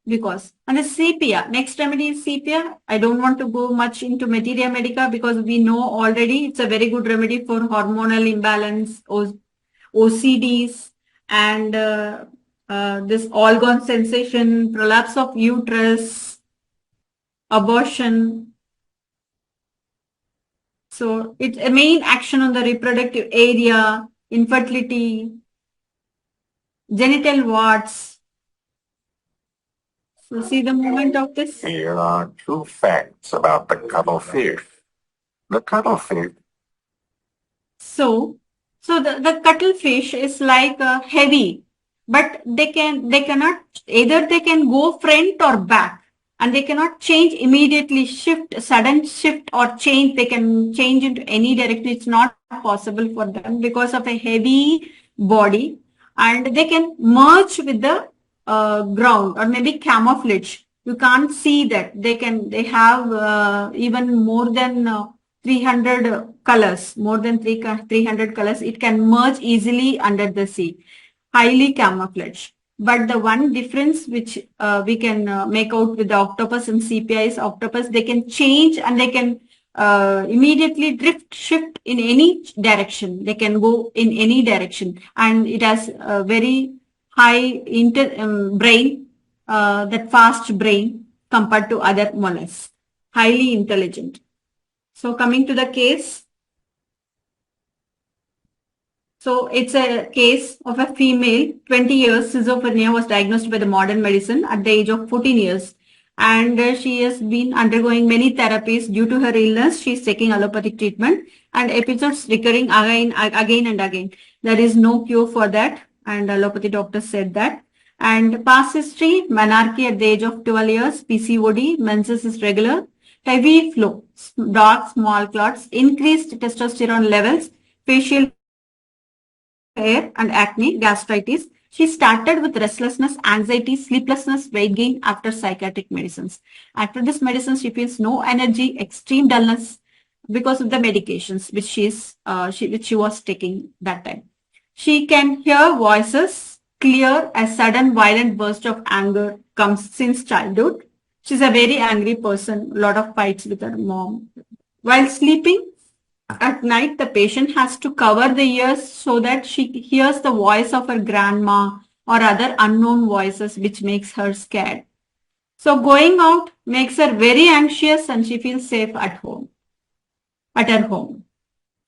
because and the sepia. Next remedy is sepia. I don't want to go much into materia medica because we know already it's a very good remedy for hormonal imbalance, OCDs, and this organ sensation, prolapse of uterus, abortion. So it's a main action on the reproductive area, infertility, genital warts. So see the movement of this. Here are 2 facts about the cuttlefish. The cuttlefish. So the cuttlefish is like heavy, but they cannot, either they can go front or back, and they cannot change immediately, sudden shift or change. They can change into any direction. It's not possible for them because of a heavy body, and they can merge with the ground or maybe camouflage. You can't see that. They have even more than 300 colors, more than 300 colors. It can merge easily under the sea, highly camouflage. But the one difference which we can make out with the octopus and sepia is octopus, they can change and they can immediately shift in any direction. They can go in any direction, and it has a very high brain, that fast brain compared to other mollusks, highly intelligent. So coming to the case. So it's a case of a female, 20 years, schizophrenia was diagnosed by the modern medicine at the age of 14 years. And she has been undergoing many therapies due to her illness. She is taking allopathic treatment and episodes recurring again and again. There is no cure for that. And allopathy doctor said that. And past history, menarche at the age of 12 years, PCOD, menses is regular, heavy flow, dark small clots, increased testosterone levels, facial hair and acne, gastritis. She started with restlessness, anxiety, sleeplessness, weight gain after psychiatric medicines. After this medicine, she feels no energy, extreme dullness because of the medications which she was taking that time. She can hear voices clear. A sudden violent burst of anger comes since childhood. She's a very angry person, a lot of fights with her mom. While sleeping at night, the patient has to cover the ears so that she hears the voice of her grandma or other unknown voices, which makes her scared. So going out makes her very anxious and she feels safe at her home.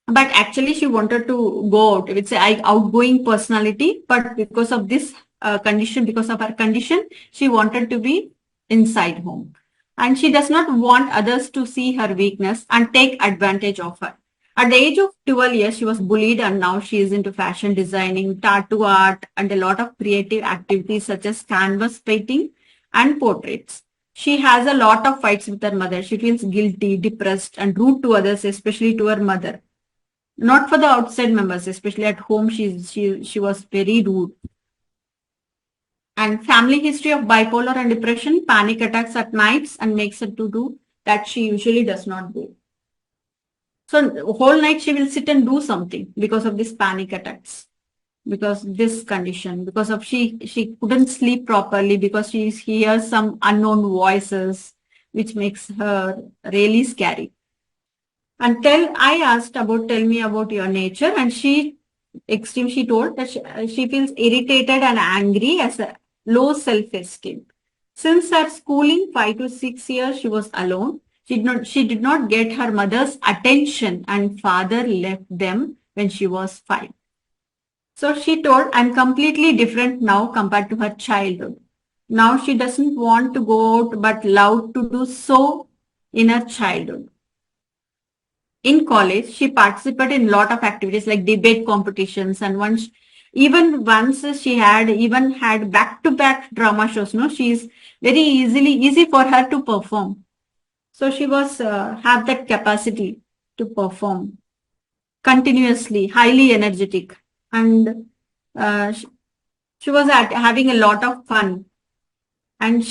But actually she wanted to go out. It's an outgoing personality, but because of this condition, because of her condition, she wanted to be inside home. And she does not want others to see her weakness and take advantage of her. At the age of 12 years, she was bullied and now she is into fashion designing, tattoo art, and a lot of creative activities such as canvas painting and portraits. She has a lot of fights with her mother. She feels guilty, depressed, and rude to others, especially to her mother. Not for the outside members, especially at home, she was very rude. And family history of bipolar and depression, panic attacks at nights, and makes her to do that she usually does not do. So whole night she will sit and do something because of this panic attacks, because this condition, because of she couldn't sleep properly because she hears some unknown voices, which makes her really scary. And I asked about, tell me about your nature, and she told that she feels irritated and angry as a low self-esteem. Since her schooling, 5 to 6 years, she was alone. She did not get her mother's attention and father left them when she was 5. So she told, I'm completely different now compared to her childhood. Now she doesn't want to go out but loved to do so in her childhood. In college, she participated in a lot of activities like debate competitions, and once she had back-to-back drama shows. No, she's very easy for her to perform. So she was have that capacity to perform continuously, highly energetic, and she was having a lot of fun. And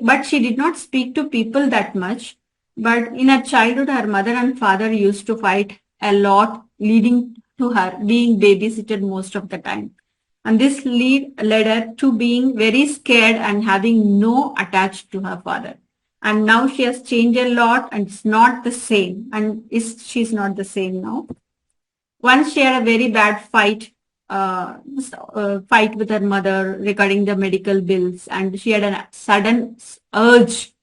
but she did not speak to people that much. But in her childhood, her mother and father used to fight a lot, leading to her being babysitted most of the time. And this led her to being very scared and having no attached to her father. And now she has changed a lot and it's not the same. And she's not the same now. Once she had a very bad fight with her mother regarding the medical bills, and she had a sudden urge,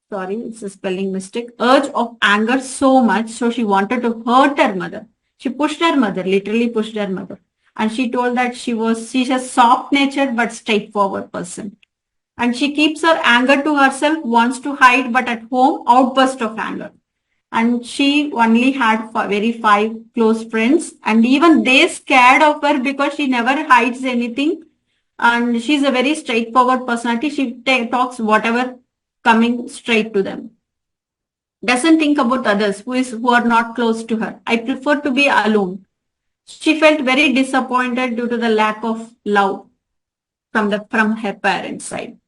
sorry, it's a spelling mistake, urge of anger so much, so she wanted to hurt her mother. She pushed her mother, literally pushed her mother. And she told that she's a soft-natured but straightforward person. And she keeps her anger to herself, wants to hide, but at home, outburst of anger. And she only had very 5 close friends, and even they scared of her because she never hides anything. And she's a very straightforward personality. She talks whatever coming straight to them. Doesn't think about others who are not close to her. I prefer to be alone. She felt very disappointed due to the lack of love from her parents' side.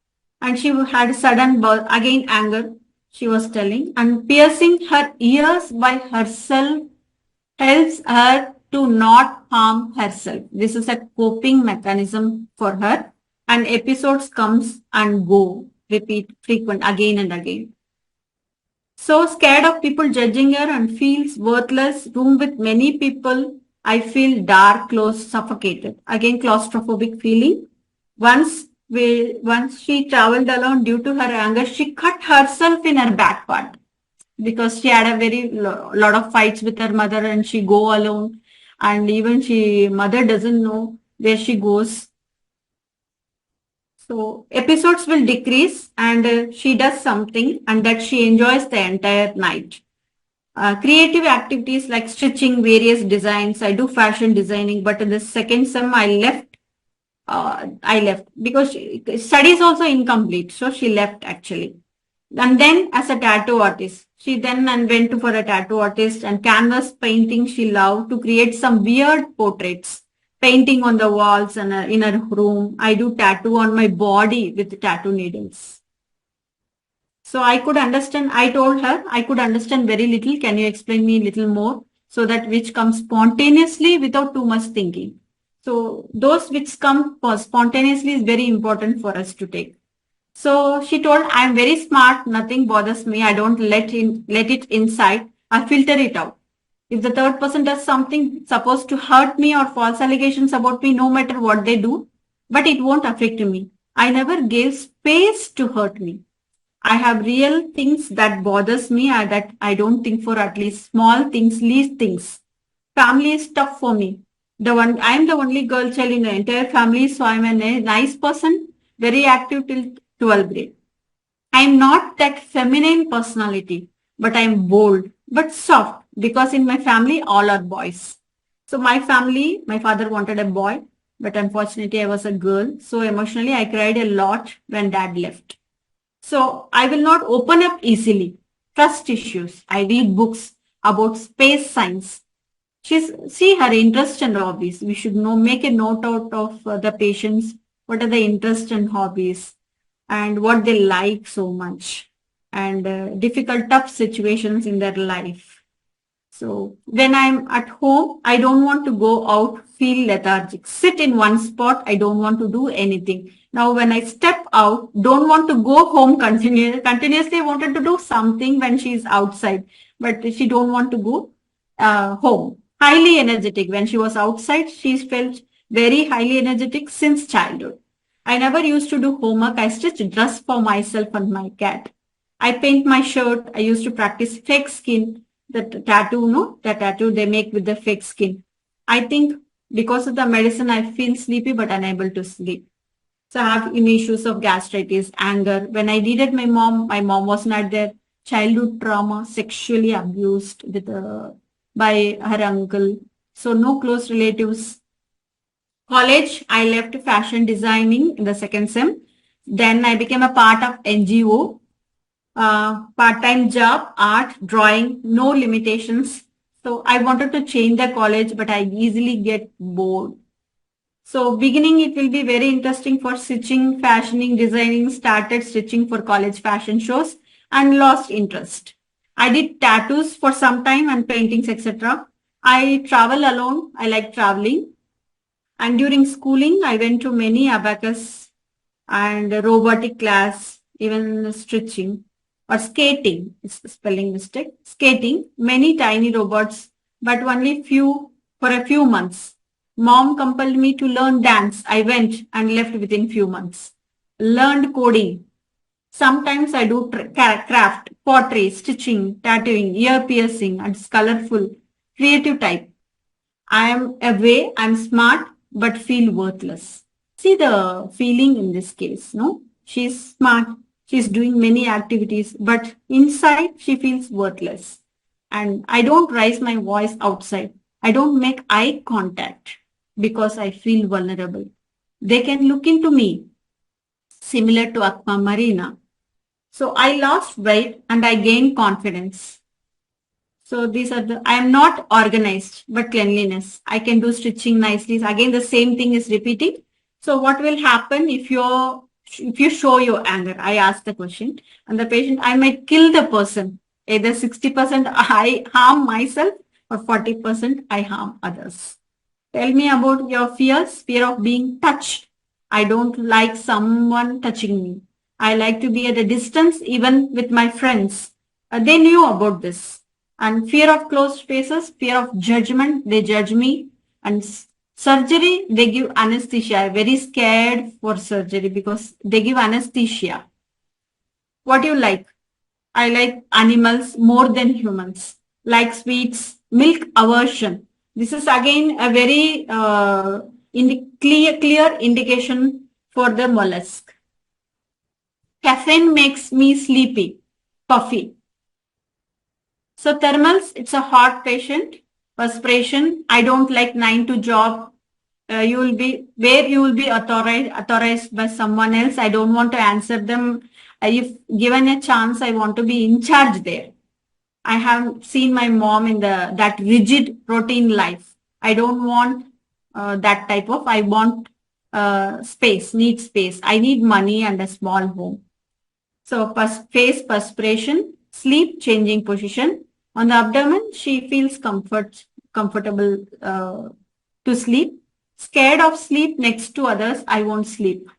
And she had sudden again anger, she was telling, and piercing her ears by herself helps her to not harm herself. This is a coping mechanism for her, and episodes comes and go, repeat frequent again and again. So scared of people judging her and feels worthless, room with many people, I feel dark, close, suffocated. Again, claustrophobic feeling. Once she traveled alone due to her anger, she cut herself in her back part because she had a very lot of fights with her mother, and she go alone, and even mother doesn't know where she goes. So episodes will decrease, and she does something, and that she enjoys the entire night. Creative activities like stitching various designs. I do fashion designing, but in the second sem I left because study is also incomplete. So she left actually. And then as a tattoo artist, she then went for a tattoo artist, and canvas painting she loved to create some weird portraits, painting on the walls and in her room. I do tattoo on my body with tattoo needles. So I could understand, I told her, I could understand very little. Can you explain me a little more? So that which comes spontaneously without too much thinking. So those which come spontaneously is very important for us to take. So she told, I'm very smart. Nothing bothers me. I don't let it inside. I filter it out. If the third person does something supposed to hurt me or false allegations about me, no matter what they do, but it won't affect me. I never gave space to hurt me. I have real things that bothers me that I don't think for, at least small things, least things. Family is tough for me. I'm the only girl child in the entire family, so I'm a nice person, very active till 12th grade. I'm not that feminine personality, but I'm bold, but soft because in my family, all are boys. So my family, my father wanted a boy, but unfortunately I was a girl. So emotionally, I cried a lot when dad left. So I will not open up easily. Trust issues. I read books about space science. See her interest and hobbies. We should make a note out of the patients. What are the interests and hobbies and what they like so much and difficult, tough situations in their life. So when I'm at home, I don't want to go out, feel lethargic, sit in one spot. I don't want to do anything. Now, when I step out, don't want to go home continuously. Wanted to do something when she's outside, but she don't want to go home. Highly energetic. When she was outside, she felt very highly energetic since childhood. I never used to do homework. I stitched dress for myself and my cat. I paint my shirt. I used to practice fake skin. The tattoo, no? The tattoo they make with the fake skin. I think because of the medicine, I feel sleepy but unable to sleep. So I have issues of gastritis, anger. When I needed my mom was not there. Childhood trauma, sexually abused by her uncle. So no close relatives. College, I left fashion designing in the second sem. Then I became a part of NGO, part-time job, art, drawing, no limitations. So I wanted to change the college, but I easily get bored. So beginning, it will be very interesting for stitching, fashioning, designing, started stitching for college fashion shows and lost interest. I did tattoos for some time and paintings, etc. I travel alone. I like traveling. And during schooling, I went to many abacus and robotic class, even stitching or skating. It's a spelling mistake. Skating, many tiny robots, but only for a few months. Mom compelled me to learn dance. I went and left within few months. Learned coding. Sometimes I do craft, pottery, stitching, tattooing, ear piercing, and it's colorful, creative type. I am away, I'm smart, but feel worthless. See the feeling in this case, no? She's smart, she's doing many activities, but inside she feels worthless. And I don't raise my voice outside. I don't make eye contact because I feel vulnerable. They can look into me, similar to Akma Marina. So I lost weight and I gained confidence. So these are I am not organized, but cleanliness. I can do stitching nicely. Again, the same thing is repeating. So what will happen if you show your anger? I ask the question and the patient, I might kill the person. Either 60% I harm myself or 40% I harm others. Tell me about your fears, fear of being touched. I don't like someone touching me. I like to be at a distance, even with my friends. They knew about this. And fear of closed spaces, fear of judgment, they judge me. And surgery, they give anesthesia. I'm very scared for surgery because they give anesthesia. What do you like? I like animals more than humans. Like sweets, milk aversion. This is again a very clear indication for the mollusk. Caffeine makes me sleepy. Coffee. So thermals, it's a hot patient. Perspiration, I don't like 9 to job. You will be authorized by someone else. I don't want to answer them. If given a chance, I want to be in charge there. I have seen my mom in that rigid routine life. I don't want that type of. I want space. Need space. I need money and a small home. So face perspiration, sleep, changing position. On the abdomen, she feels comfortable to sleep. Scared of sleep next to others, I won't sleep.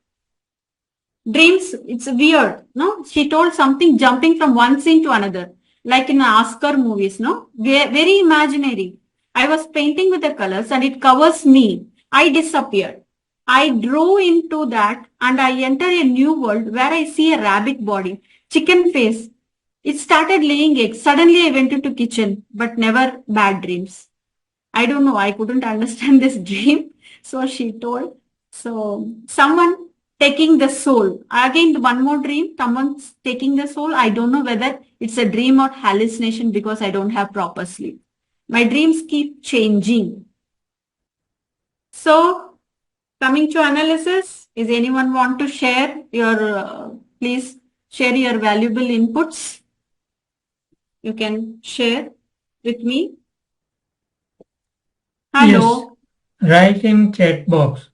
Dreams, it's weird, no? She told something jumping from one scene to another, like in Oscar movies, no? Very imaginary. I was painting with the colors and it covers me. I disappeared. I drew into that and I enter a new world where I see a rabbit body Chicken face. It started laying eggs. Suddenly I went into kitchen, but never bad dreams. I don't know. I couldn't understand this dream. So she told. So someone taking the soul. Again, one more dream. Someone's taking the soul. I don't know whether it's a dream or hallucination because I don't have proper sleep. My dreams keep changing. So coming to analysis, is anyone want to share your, please share your valuable inputs. You can share with me. Hello. Yes. Write in chat box.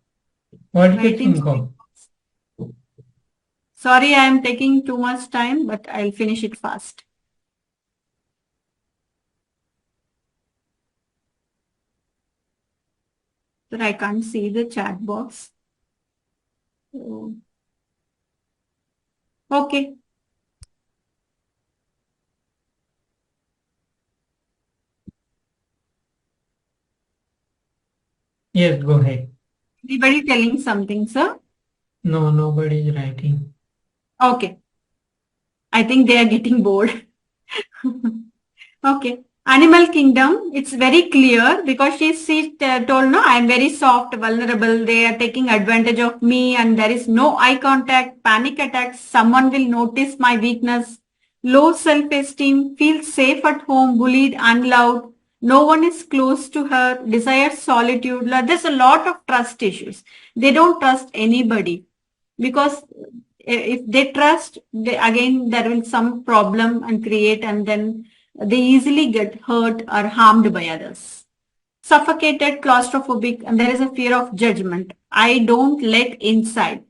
What do you Write in think of? Sorry, I am taking too much time, but I'll finish it fast. But I can't see the chat box. So, okay. Yes, go ahead. Anybody telling something, sir? No, nobody is writing. Okay. I think they are getting bored. Okay. Animal kingdom, it's very clear because she told, no, I am very soft, vulnerable. They are taking advantage of me and there is no eye contact, panic attacks. Someone will notice my weakness, low self-esteem, feel safe at home, bullied, unloved. No one is close to her, desires solitude. There's a lot of trust issues. They don't trust anybody because if they trust, again, there will some problem and create and then they easily get hurt or harmed by others. Suffocated, claustrophobic, and there is a fear of judgment. I don't let inside.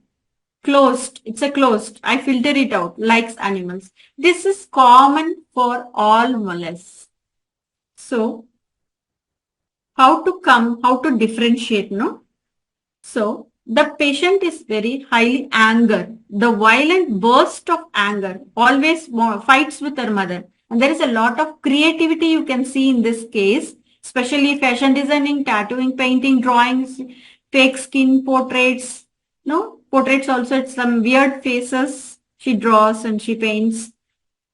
Closed, it's a closed. I filter it out, likes animals. This is common for all mollusks. So, how to differentiate, no? So, the patient is very highly angered. The violent burst of anger always fights with her mother. And there is a lot of creativity you can see in this case, especially fashion designing, tattooing, painting, drawings, fake skin, portraits. No, portraits also, it's some weird faces she draws and she paints.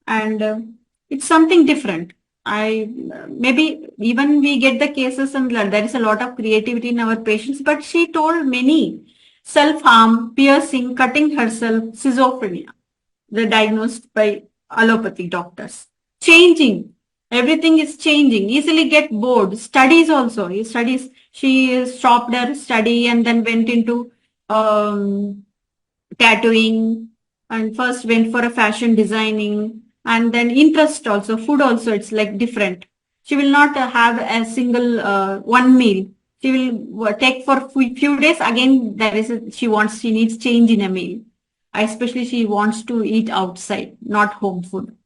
And it's something different. Maybe even we get the cases and there is a lot of creativity in our patients, but she told many self-harm, piercing, cutting herself, schizophrenia. They're diagnosed by allopathic doctors. Changing. Everything is changing. Easily get bored. Studies also. She stopped her study and then went into tattooing and first went for a fashion designing and then interest also, food also, it's like different. She will not have a single one meal. She will take for few days. Again, she needs change in a meal. Especially she wants to eat outside, not home food.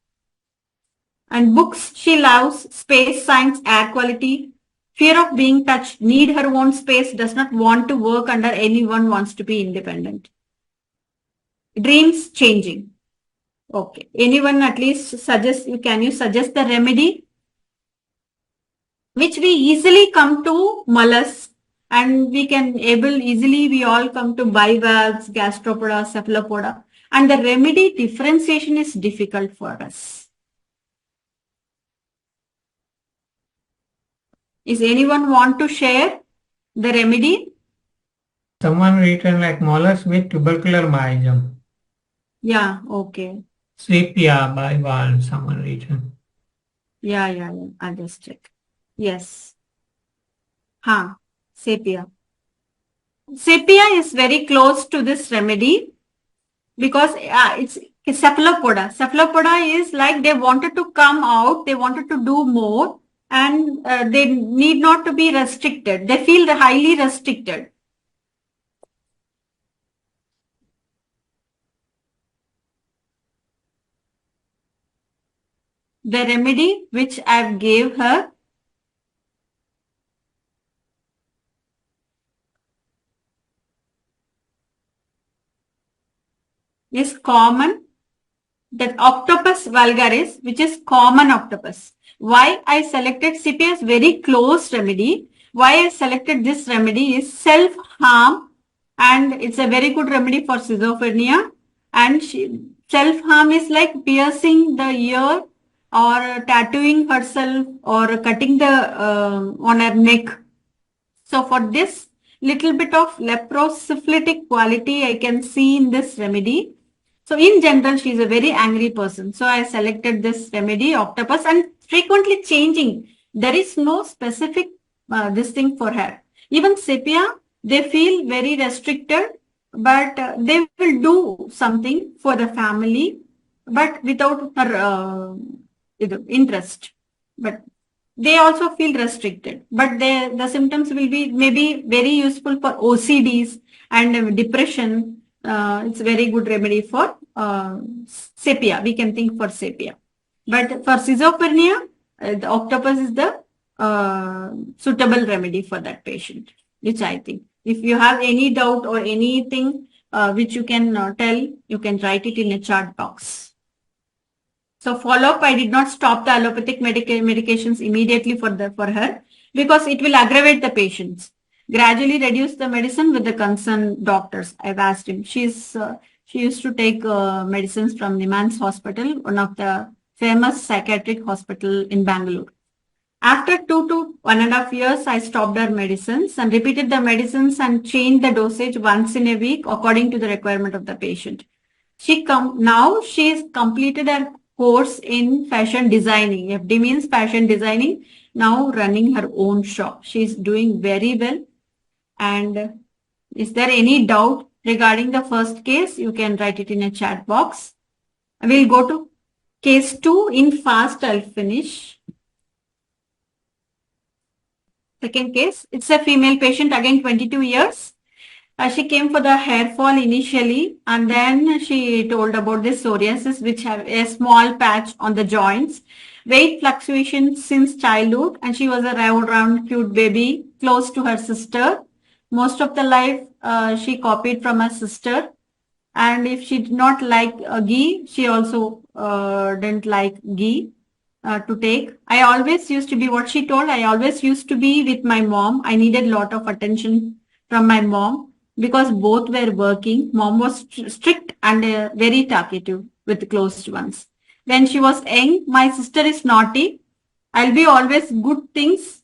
And books, she loves space, science, air quality, fear of being touched, need her own space, does not want to work under anyone, wants to be independent. Dreams changing. Okay. Anyone at least suggest, can you suggest the remedy? Which we easily come to mollusks and we can we all come to bivalves, gastropoda, cephalopoda. And the remedy differentiation is difficult for us. Is anyone want to share the remedy? Someone written like mollusks with tubercular myism. Yeah, okay. Sepia bivalve, someone written. Yeah. I'll just check. Yes. Sepia. Sepia is very close to this remedy because it's cephalopoda. Cephalopoda is like they wanted to come out, they wanted to do more and they need not to be restricted. They feel highly restricted. The remedy which I gave her is common, that Octopus vulgaris, which is common octopus. Why I selected Sepia as very close remedy. Why I selected this remedy is self-harm and it's a very good remedy for schizophrenia and self-harm is like piercing the ear or tattooing herself or cutting the on her neck. So for this little bit of leprosyphilitic quality I can see in this remedy. So in general, she is a very angry person. So I selected this remedy, octopus, and frequently changing. There is no specific this thing for her. Even sepia, they feel very restricted, but they will do something for the family, but without her interest. But they also feel restricted, but the symptoms will be maybe very useful for OCDs and depression. It's a very good remedy for sepia. We can think for sepia. But for schizophrenia, the octopus is the suitable remedy for that patient, which I think. If you have any doubt or anything which you can tell, you can write it in a chat box. So follow-up, I did not stop the allopathic medications immediately for her because it will aggravate the patients. Gradually reduce the medicine with the concerned doctors. I've asked him. She used to take medicines from Nimans Hospital, one of the famous psychiatric hospital in Bangalore. After 2 to 1.5 years, I stopped her medicines and repeated the medicines and changed the dosage once in a week according to the requirement of the patient. Now she has completed her course in fashion designing. FD means fashion designing. Now running her own shop. She is doing very well. And is there any doubt regarding the first case? You can write it in a chat box. I will go to case 2 in fast. I'll finish. Second case, it's a female patient, again 22 years. She came for the hair fall initially, and then she told about the psoriasis, which have a small patch on the joints, weight fluctuation since childhood, and she was a round, cute baby, close to her sister. Most of the life, she copied from her sister. And if she did not like ghee, she also didn't like ghee to take. I always used to be, what she told, I always used to be with my mom. I needed a lot of attention from my mom because both were working. Mom was strict and very talkative with the closed ones. When she was young, my sister is naughty. I'll be always good things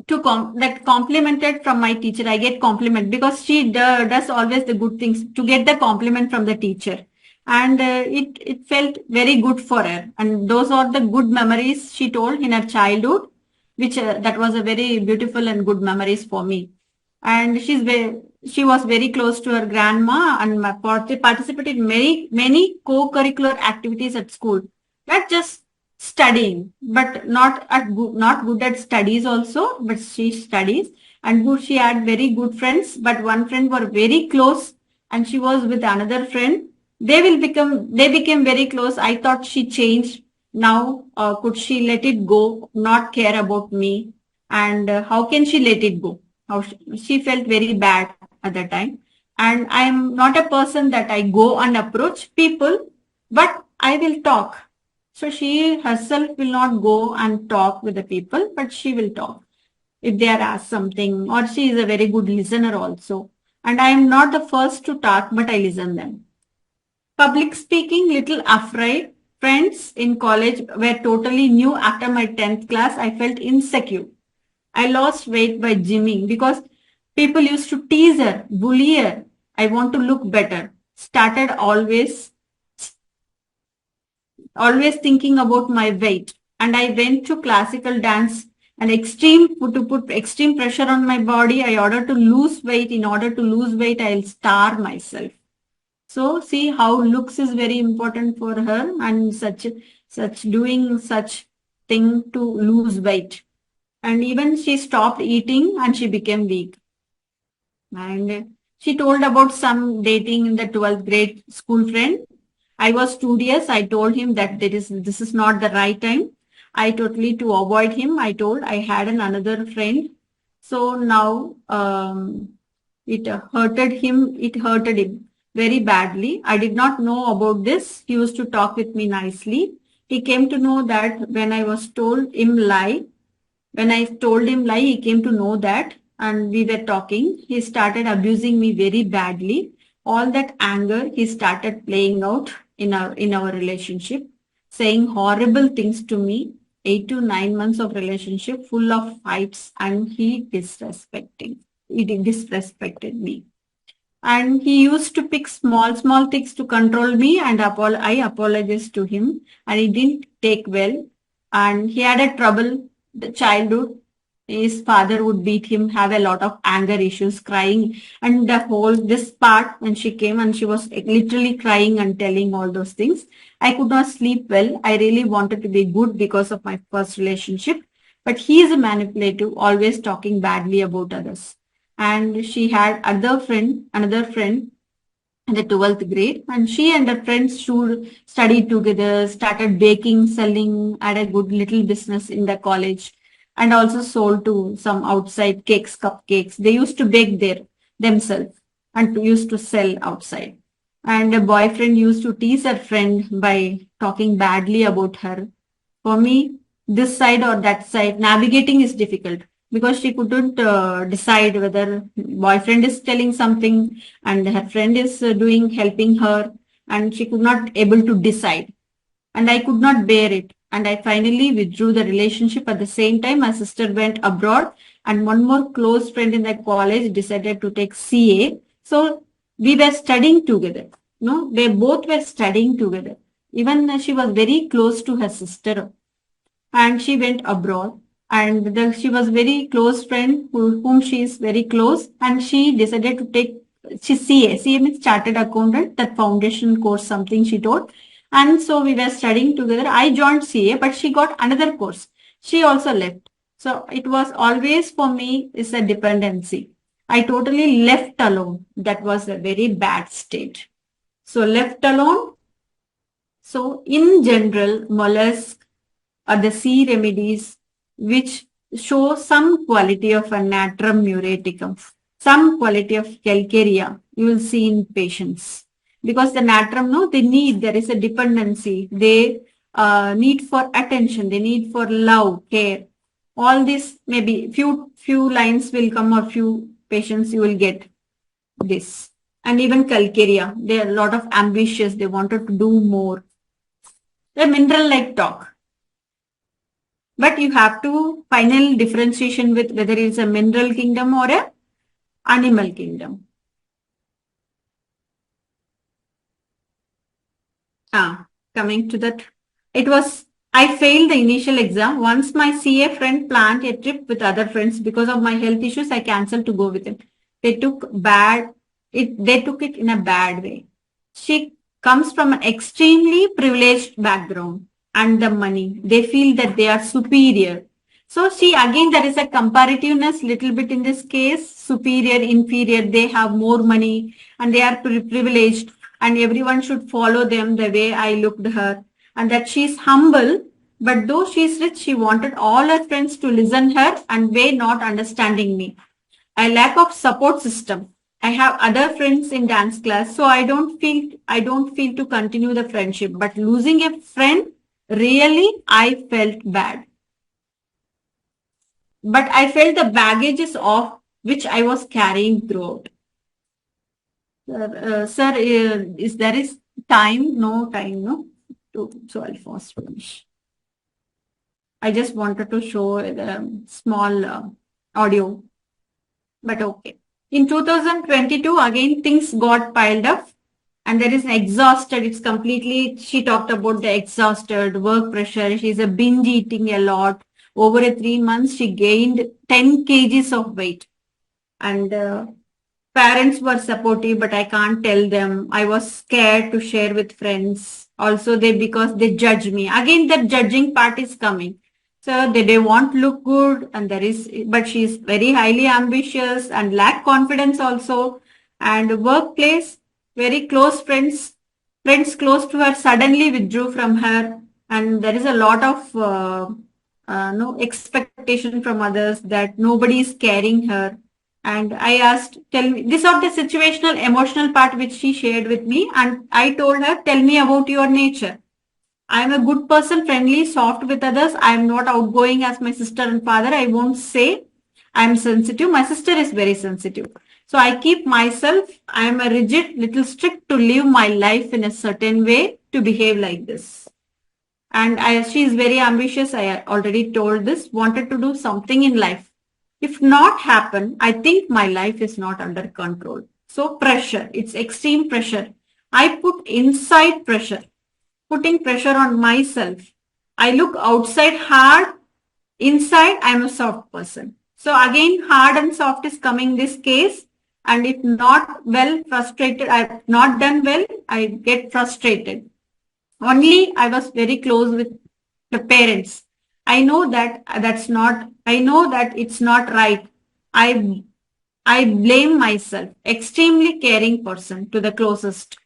to that complimented from my teacher. I get compliment because she does always the good things to get the compliment from the teacher. And it felt very good for her. And those are the good memories she told in her childhood, which that was a very beautiful and good memories for me. And she was very close to her grandma and participated in many co-curricular activities at school. Not just studying, but not good at studies also, but she studies. And she had very good friends, but one friend were very close, and she was with another friend. They became very close. I thought she changed. Now, could she let it go, not care about me? And how can she let it go? She felt very bad at that time. And I am not a person that I go and approach people, but I will talk. So she herself will not go and talk with the people, but she will talk if they are asked something, or she is a very good listener also. And I am not the first to talk, but I listen them. Public speaking, little afraid. Friends in college were totally new after my 10th class. I felt insecure. I lost weight by gymming because people used to tease her, bully her. I want to look better. Started always thinking about my weight. And I went to classical dance and to put extreme pressure on my body. I ordered to lose weight. In order to lose weight, I'll starve myself. So see how looks is very important for her, and doing such thing to lose weight. And even she stopped eating and she became weak. And she told about some dating in the 12th grade school friend. I was studious. I told him that this is not the right time. I totally to avoid him. I told I had another friend. So now it hurted him very badly. I did not know about this. He used to talk with me nicely. He came to know that when I told him lie, he came to know that, and we were talking. He started abusing me very badly. All that anger he started playing out in our relationship, saying horrible things to me. 8 to 9 months of relationship full of fights, and he disrespected me. And he used to pick small things to control me, and I apologized to him, and he didn't take well. And he had a trouble the childhood. His father would beat him, have a lot of anger issues, crying, and this part when she came and she was literally crying and telling all those things. I could not sleep well. I really wanted to be good because of my first relationship, but he is a manipulative, always talking badly about others. And she had another friend in the 12th grade, and she and her friends should study together, started baking, selling, had a good little business in the college, and also sold to some outside cupcakes. They used to bake themselves and used to sell outside. And a boyfriend used to tease her friend by talking badly about her. For me, this side or that side, navigating is difficult because she couldn't decide whether boyfriend is telling something and her friend is helping her, and she could not able to decide. And I could not bear it. And I finally withdrew the relationship. At the same time, my sister went abroad, and one more close friend in the college decided to take CA. So we were studying together. No, they both were studying together. Even she was very close to her sister, and she went abroad. And she was very close friend whom she is very close, and she decided to take CA. CA means Chartered Accountant, that foundation course, something she taught. And so we were studying together. I joined CA, but she got another course. She also left. So it was always for me is a dependency. I totally left alone. That was a very bad state. So left alone. So in general, mollusk are the sea remedies which show some quality of a Natrum muriaticum, some quality of Calcarea you will see in patients. Because the natrum, no, there is a dependency. They need for attention. They need for love, care. All this, maybe few lines will come or few patients you will get this. And even Calcarea, they are a lot of ambitious. They wanted to do more. The mineral-like talk. But you have to final differentiation with whether it's a mineral kingdom or a animal kingdom. Coming to that, I failed the initial exam. Once my CA friend planned a trip with other friends because of my health issues, I cancelled to go with him. They took it in a bad way. She comes from an extremely privileged background and the money. They feel that they are superior. So there is a comparativeness little bit in this case, superior, inferior. They have more money and they are privileged, and everyone should follow them the way I looked her, and that she's humble, but though she's rich, she wanted all her friends to listen her and were not understanding me. A lack of support system. I have other friends in dance class, so I don't feel to continue the friendship, but losing a friend, really, I felt bad. But I felt the baggages of which I was carrying throughout. Sir, is there time? No time, no? So I'll fast finish. I just wanted to show the small audio, but okay. In 2022, again, things got piled up and there is an exhausted. It's completely, she talked about the exhausted work pressure. She's a binge eating a lot. Over 3 months, she gained 10 kgs of weight, and parents were supportive, but I can't tell them. I was scared to share with friends. Also, because they judge me. Again, that judging part is coming. So they want to look good, and but she's very highly ambitious and lack confidence also. And workplace, very close friends close to her suddenly withdrew from her, and there is a lot of no expectation from others that nobody is caring her. And I asked, tell me, this of the situational emotional part which she shared with me, and I told her, tell me about your nature. I am a good person, friendly, soft with others. I am not outgoing as my sister and father. I won't say I am sensitive. My sister is very sensitive. So I keep myself, I am a rigid, little strict to live my life in a certain way, to behave like this. And she is very ambitious. I already told this, wanted to do something in life. If not happen, I think my life is not under control. So pressure, it's extreme pressure. I put inside pressure, putting pressure on myself. I look outside hard, inside I am a soft person. So again, hard and soft is coming this case. And if not well, frustrated, I've not done well, I get frustrated. Only I was very close with the parents. I know that I know that it's not right. I blame myself, extremely caring person to the closest.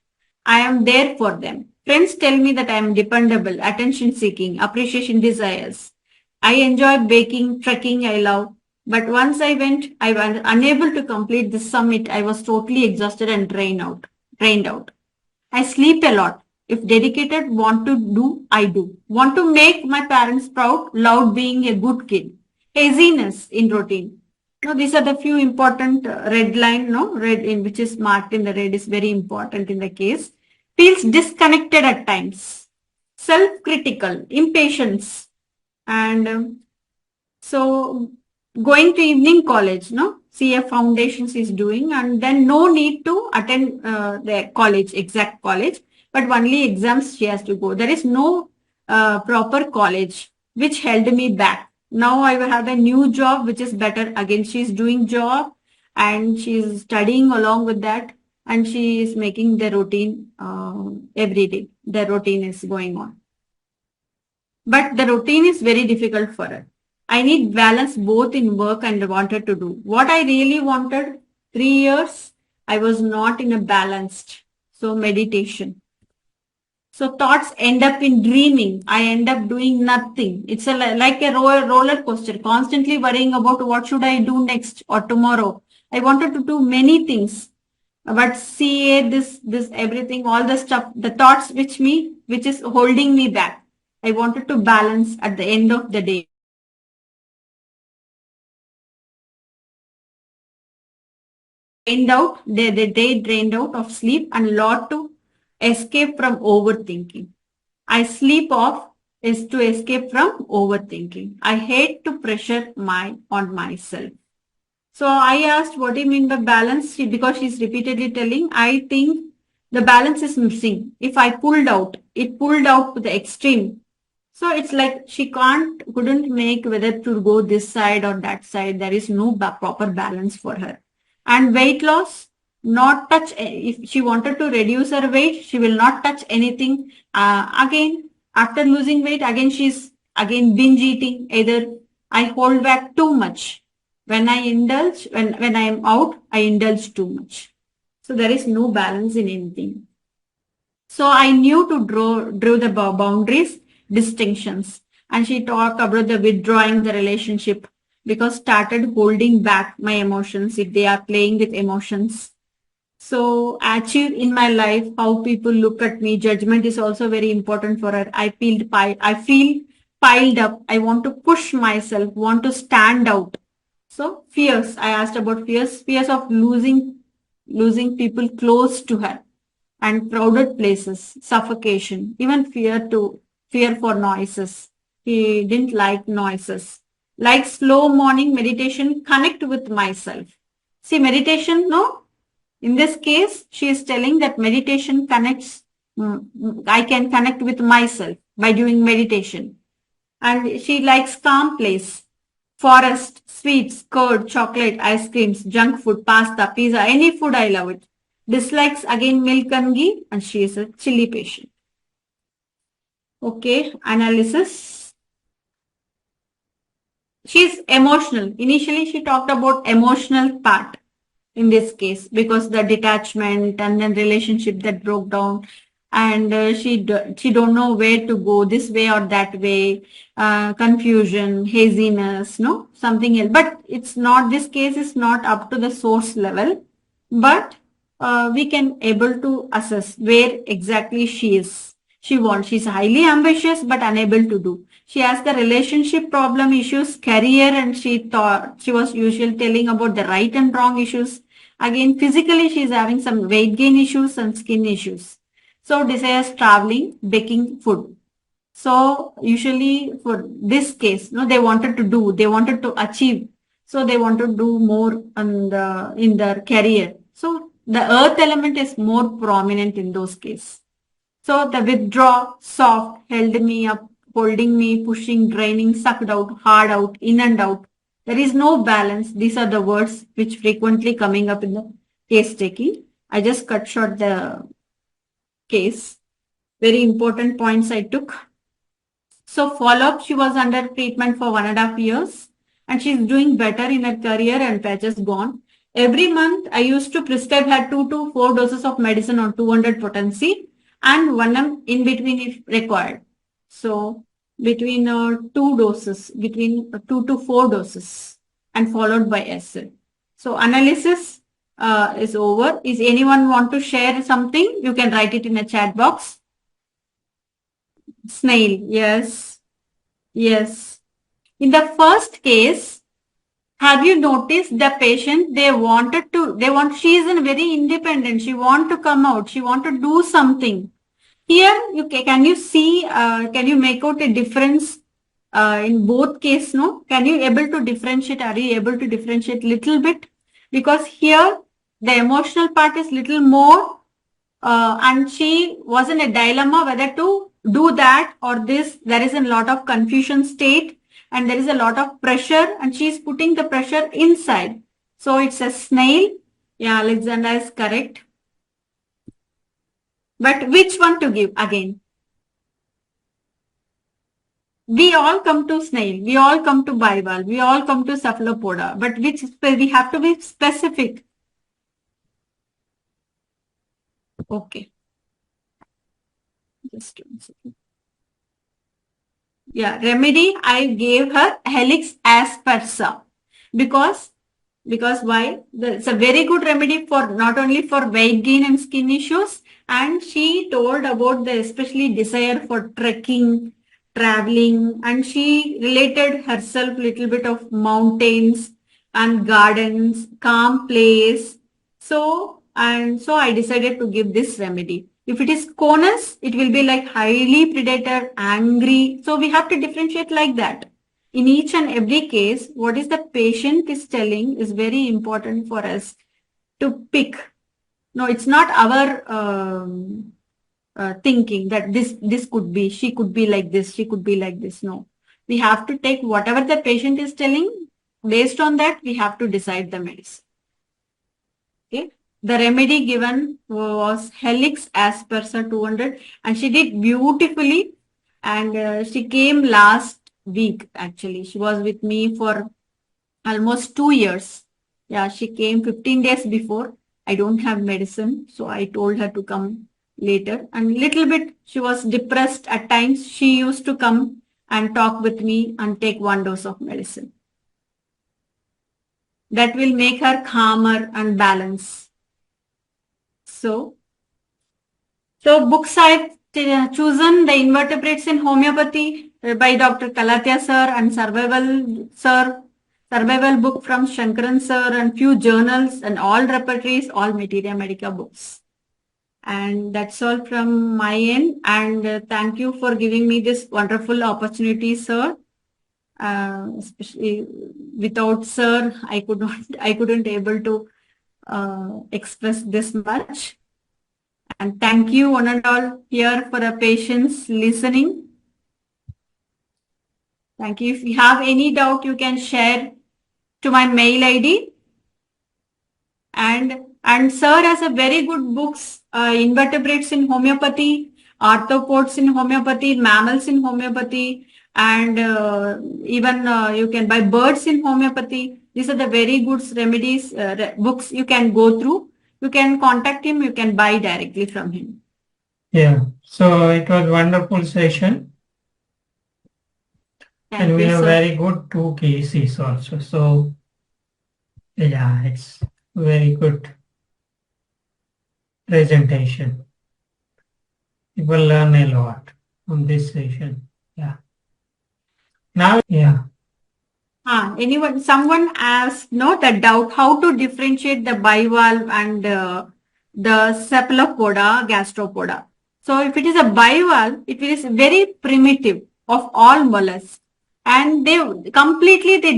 I am there for them. Friends tell me that I am dependable, attention seeking, appreciation desires. I enjoy baking, trekking, I love. But once I went, I was unable to complete this summit. I was totally exhausted and drained out. I sleep a lot. If dedicated, want to do, I do. Want to make my parents proud, loud being a good kid. Haziness in routine. No, these are the few important red line, no, red in which is marked in the red is very important in the case. Feels disconnected at times. Self-critical, impatience. And so going to evening college, no, CF Foundations is doing, and then no need to attend the college, exact college, but only exams she has to go. There is no proper college, which held me back. Now I have a new job, which is better. Again, she's doing job and she's studying along with that, and she is making the routine every day. The routine is going on. But the routine is very difficult for her. I need balance both in work and wanted to do. What I really wanted, 3 years, I was not in a balanced. So meditation. So thoughts end up in dreaming. I end up doing nothing. It's like a roller coaster, constantly worrying about what should I do next or tomorrow. I wanted to do many things. But CA, this everything, all the stuff, the thoughts which is holding me back. I wanted to balance at the end of the day. Drained out, the day drained out of sleep and lot to escape from overthinking. I sleep off is to escape from overthinking. I hate to pressure on myself. So I asked, what do you mean by balance? Because she's repeatedly telling, I think the balance is missing. If I pulled out, it pulled out to the extreme. So it's like she couldn't make whether to go this side or that side. There is no proper balance for her. And weight loss, not touch. If she wanted to reduce her weight, she will not touch anything. Again, after losing weight, again she's binge eating. Either I hold back too much. When I indulge, when I am out, I indulge too much. So there is no balance in anything. So I knew to draw the boundaries, distinctions. And she talked about the withdrawing the relationship, because started holding back my emotions if they are playing with emotions. So achieve in my life, how people look at me, judgment is also very important for her. I feel piled up. I want to push myself, want to stand out. So fears, I asked about fears of losing people close to her, and crowded places, suffocation, even fear for noises. He didn't like noises. Like slow morning meditation, connect with myself. See, meditation, no? In this case, she is telling that meditation connects, I can connect with myself by doing meditation. And she likes calm place, forest, sweets, curd, chocolate, ice creams, junk food, pasta, pizza, any food, I love it. Dislikes again milk and ghee, and she is a chili patient. Okay, analysis. She's emotional. Initially, she talked about emotional part in this case, because the detachment and then relationship that broke down, and she don't know where to go, this way or that way, confusion, haziness, no, something else. But it's not, this case is not up to the source level, but we can able to assess where exactly she is. She's highly ambitious but unable to do. She has the relationship problem issues, career, and she was usually telling about the right and wrong issues, Again, physically, she is having some weight gain issues and skin issues. So desires traveling, baking food. So usually for this case, they wanted to achieve. So they want to do more in their career. So the earth element is more prominent in those cases. So the withdraw, soft, held me up, holding me, pushing, draining, sucked out, hard out, in and out. There is no balance. These are the words which frequently coming up in the case taking. I just cut short the case. Very important points I took. So follow-up, she was under treatment for 1.5 years and she's doing better in her career and patches gone. Every month, I used to prescribe her 2 to 4 doses of medicine on 200 potency and 1 in between if required. So between 2 doses, between 2 to 4 doses and followed by SL. So analysis is over. Is anyone want to share something? You can write it in a chat box. Snail, yes. Yes. In the first case, have you noticed the patient, she is very independent. She want to come out. She want to do something. Here, can you see, can you make out a difference in both cases, no? Can you able to differentiate? Are you able to differentiate little bit? Because here, the emotional part is little more and she was in a dilemma whether to do that or this. There is a lot of confusion state and there is a lot of pressure and she is putting the pressure inside. So it's a snail. Yeah, Alexander is correct. But which one to give again? We all come to snail, we all come to bivalve, we all come to cephalopoda, but which we have to be specific. Okay. Just 1 second. Yeah, remedy, I gave her Helix aspersa because why? It's a very good remedy for not only for weight gain and skin issues, and she told about the especially desire for trekking, traveling, and she related herself little bit of mountains and gardens, calm place. So I decided to give this remedy. If it is conus, it will be like highly predator, angry. So we have to differentiate like that. In each and every case, what is the patient is telling is very important for us to pick. No, it's not our thinking that this could be, she could be like this, she could be like this. No, we have to take whatever the patient is telling. Based on that, we have to decide the medicine. Okay. The remedy given was Helix aspersa 200 and she did beautifully and she came last week actually. She was with me for almost 2 years. Yeah, she came 15 days before. I don't have medicine, so I told her to come later. And little bit she was depressed at times. She used to come and talk with me and take 1 dose of medicine. That will make her calmer and balanced. So books I've chosen the invertebrates in homeopathy by Dr. Kalatia sir and survival book from Shankaran sir and few journals and all repertories, all Materia Medica books. And that's all from my end. And thank you for giving me this wonderful opportunity, sir. Especially without sir, I couldn't able to express this much. And thank you one and all here for the patience listening. Thank you. If you have any doubt, you can share to my mail ID. And sir has a very good books, invertebrates in homeopathy, arthropods in homeopathy, mammals in homeopathy, and even you can buy birds in homeopathy. These are the very good remedies, books you can go through. You can contact him, you can buy directly from him. Yeah, so it was wonderful session. And we have very good 2 cases also. So yeah, it's very good presentation. People learn a lot from this session. Yeah. Now, yeah. Someone asked, no, the doubt how to differentiate the bivalve and the cephalopoda, gastropoda. So if it is a bivalve, it is very primitive of all mollusks, and they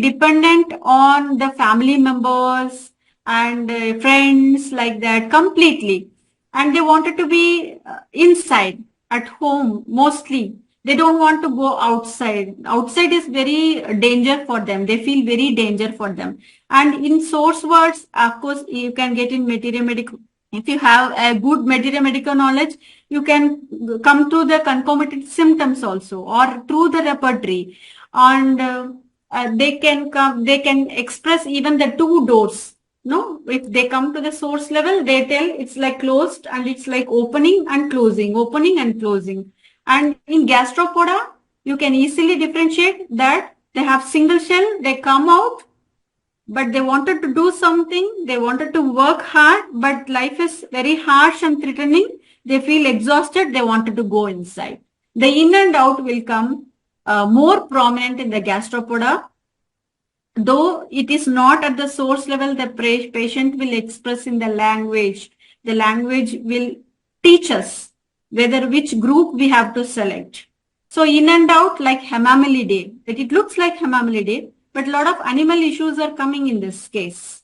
dependent on the family members and friends like that completely, and they wanted to be inside at home mostly. They don't want to go outside. Outside is very danger for them. They feel very danger for them. And in source words, of course, you can get in Materia Medica. If you have a good Materia Medica knowledge, you can come to the concomitant symptoms also, or through the repertory. And they can express even the two doors. No, if they come to the source level, they tell it's like closed and it's like opening and closing, opening and closing. And in gastropoda, you can easily differentiate that they have single shell, they come out, but they wanted to do something, they wanted to work hard, but life is very harsh and threatening. They feel exhausted, they wanted to go inside. The in and out will come more prominent in the gastropoda. Though it is not at the source level, the patient will express in the language. The language will teach us whether which group we have to select. So in and out like Hemamelidae, that it looks like Hemamelidae, but a lot of animal issues are coming in this case.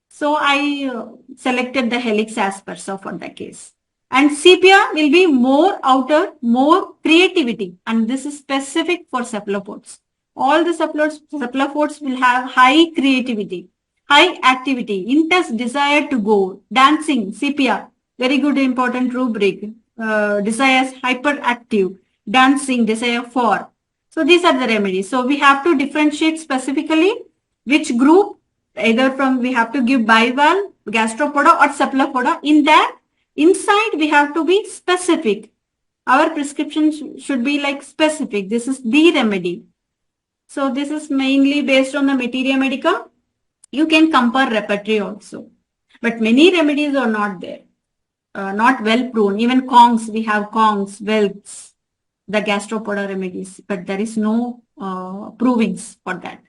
So I selected the Helix aspersa for the case. And sepia will be more outer, more creativity, and this is specific for cephalopods. All the cephalopods will have high creativity, high activity, intense desire to go, dancing, sepia, very good important rubric. Desires hyperactive, dancing, desire for. So these are the remedies. So we have to differentiate specifically which group, either from we have to give bivalve, gastropoda or cephalopoda. In that, inside we have to be specific. Our prescription should be like specific. This is the remedy. So this is mainly based on the Materia Medica. You can compare repertory also. But many remedies are not there. Not well proven. Even Kongs, we have Kongs, Welks, the gastropoda remedies, but there is no provings for that.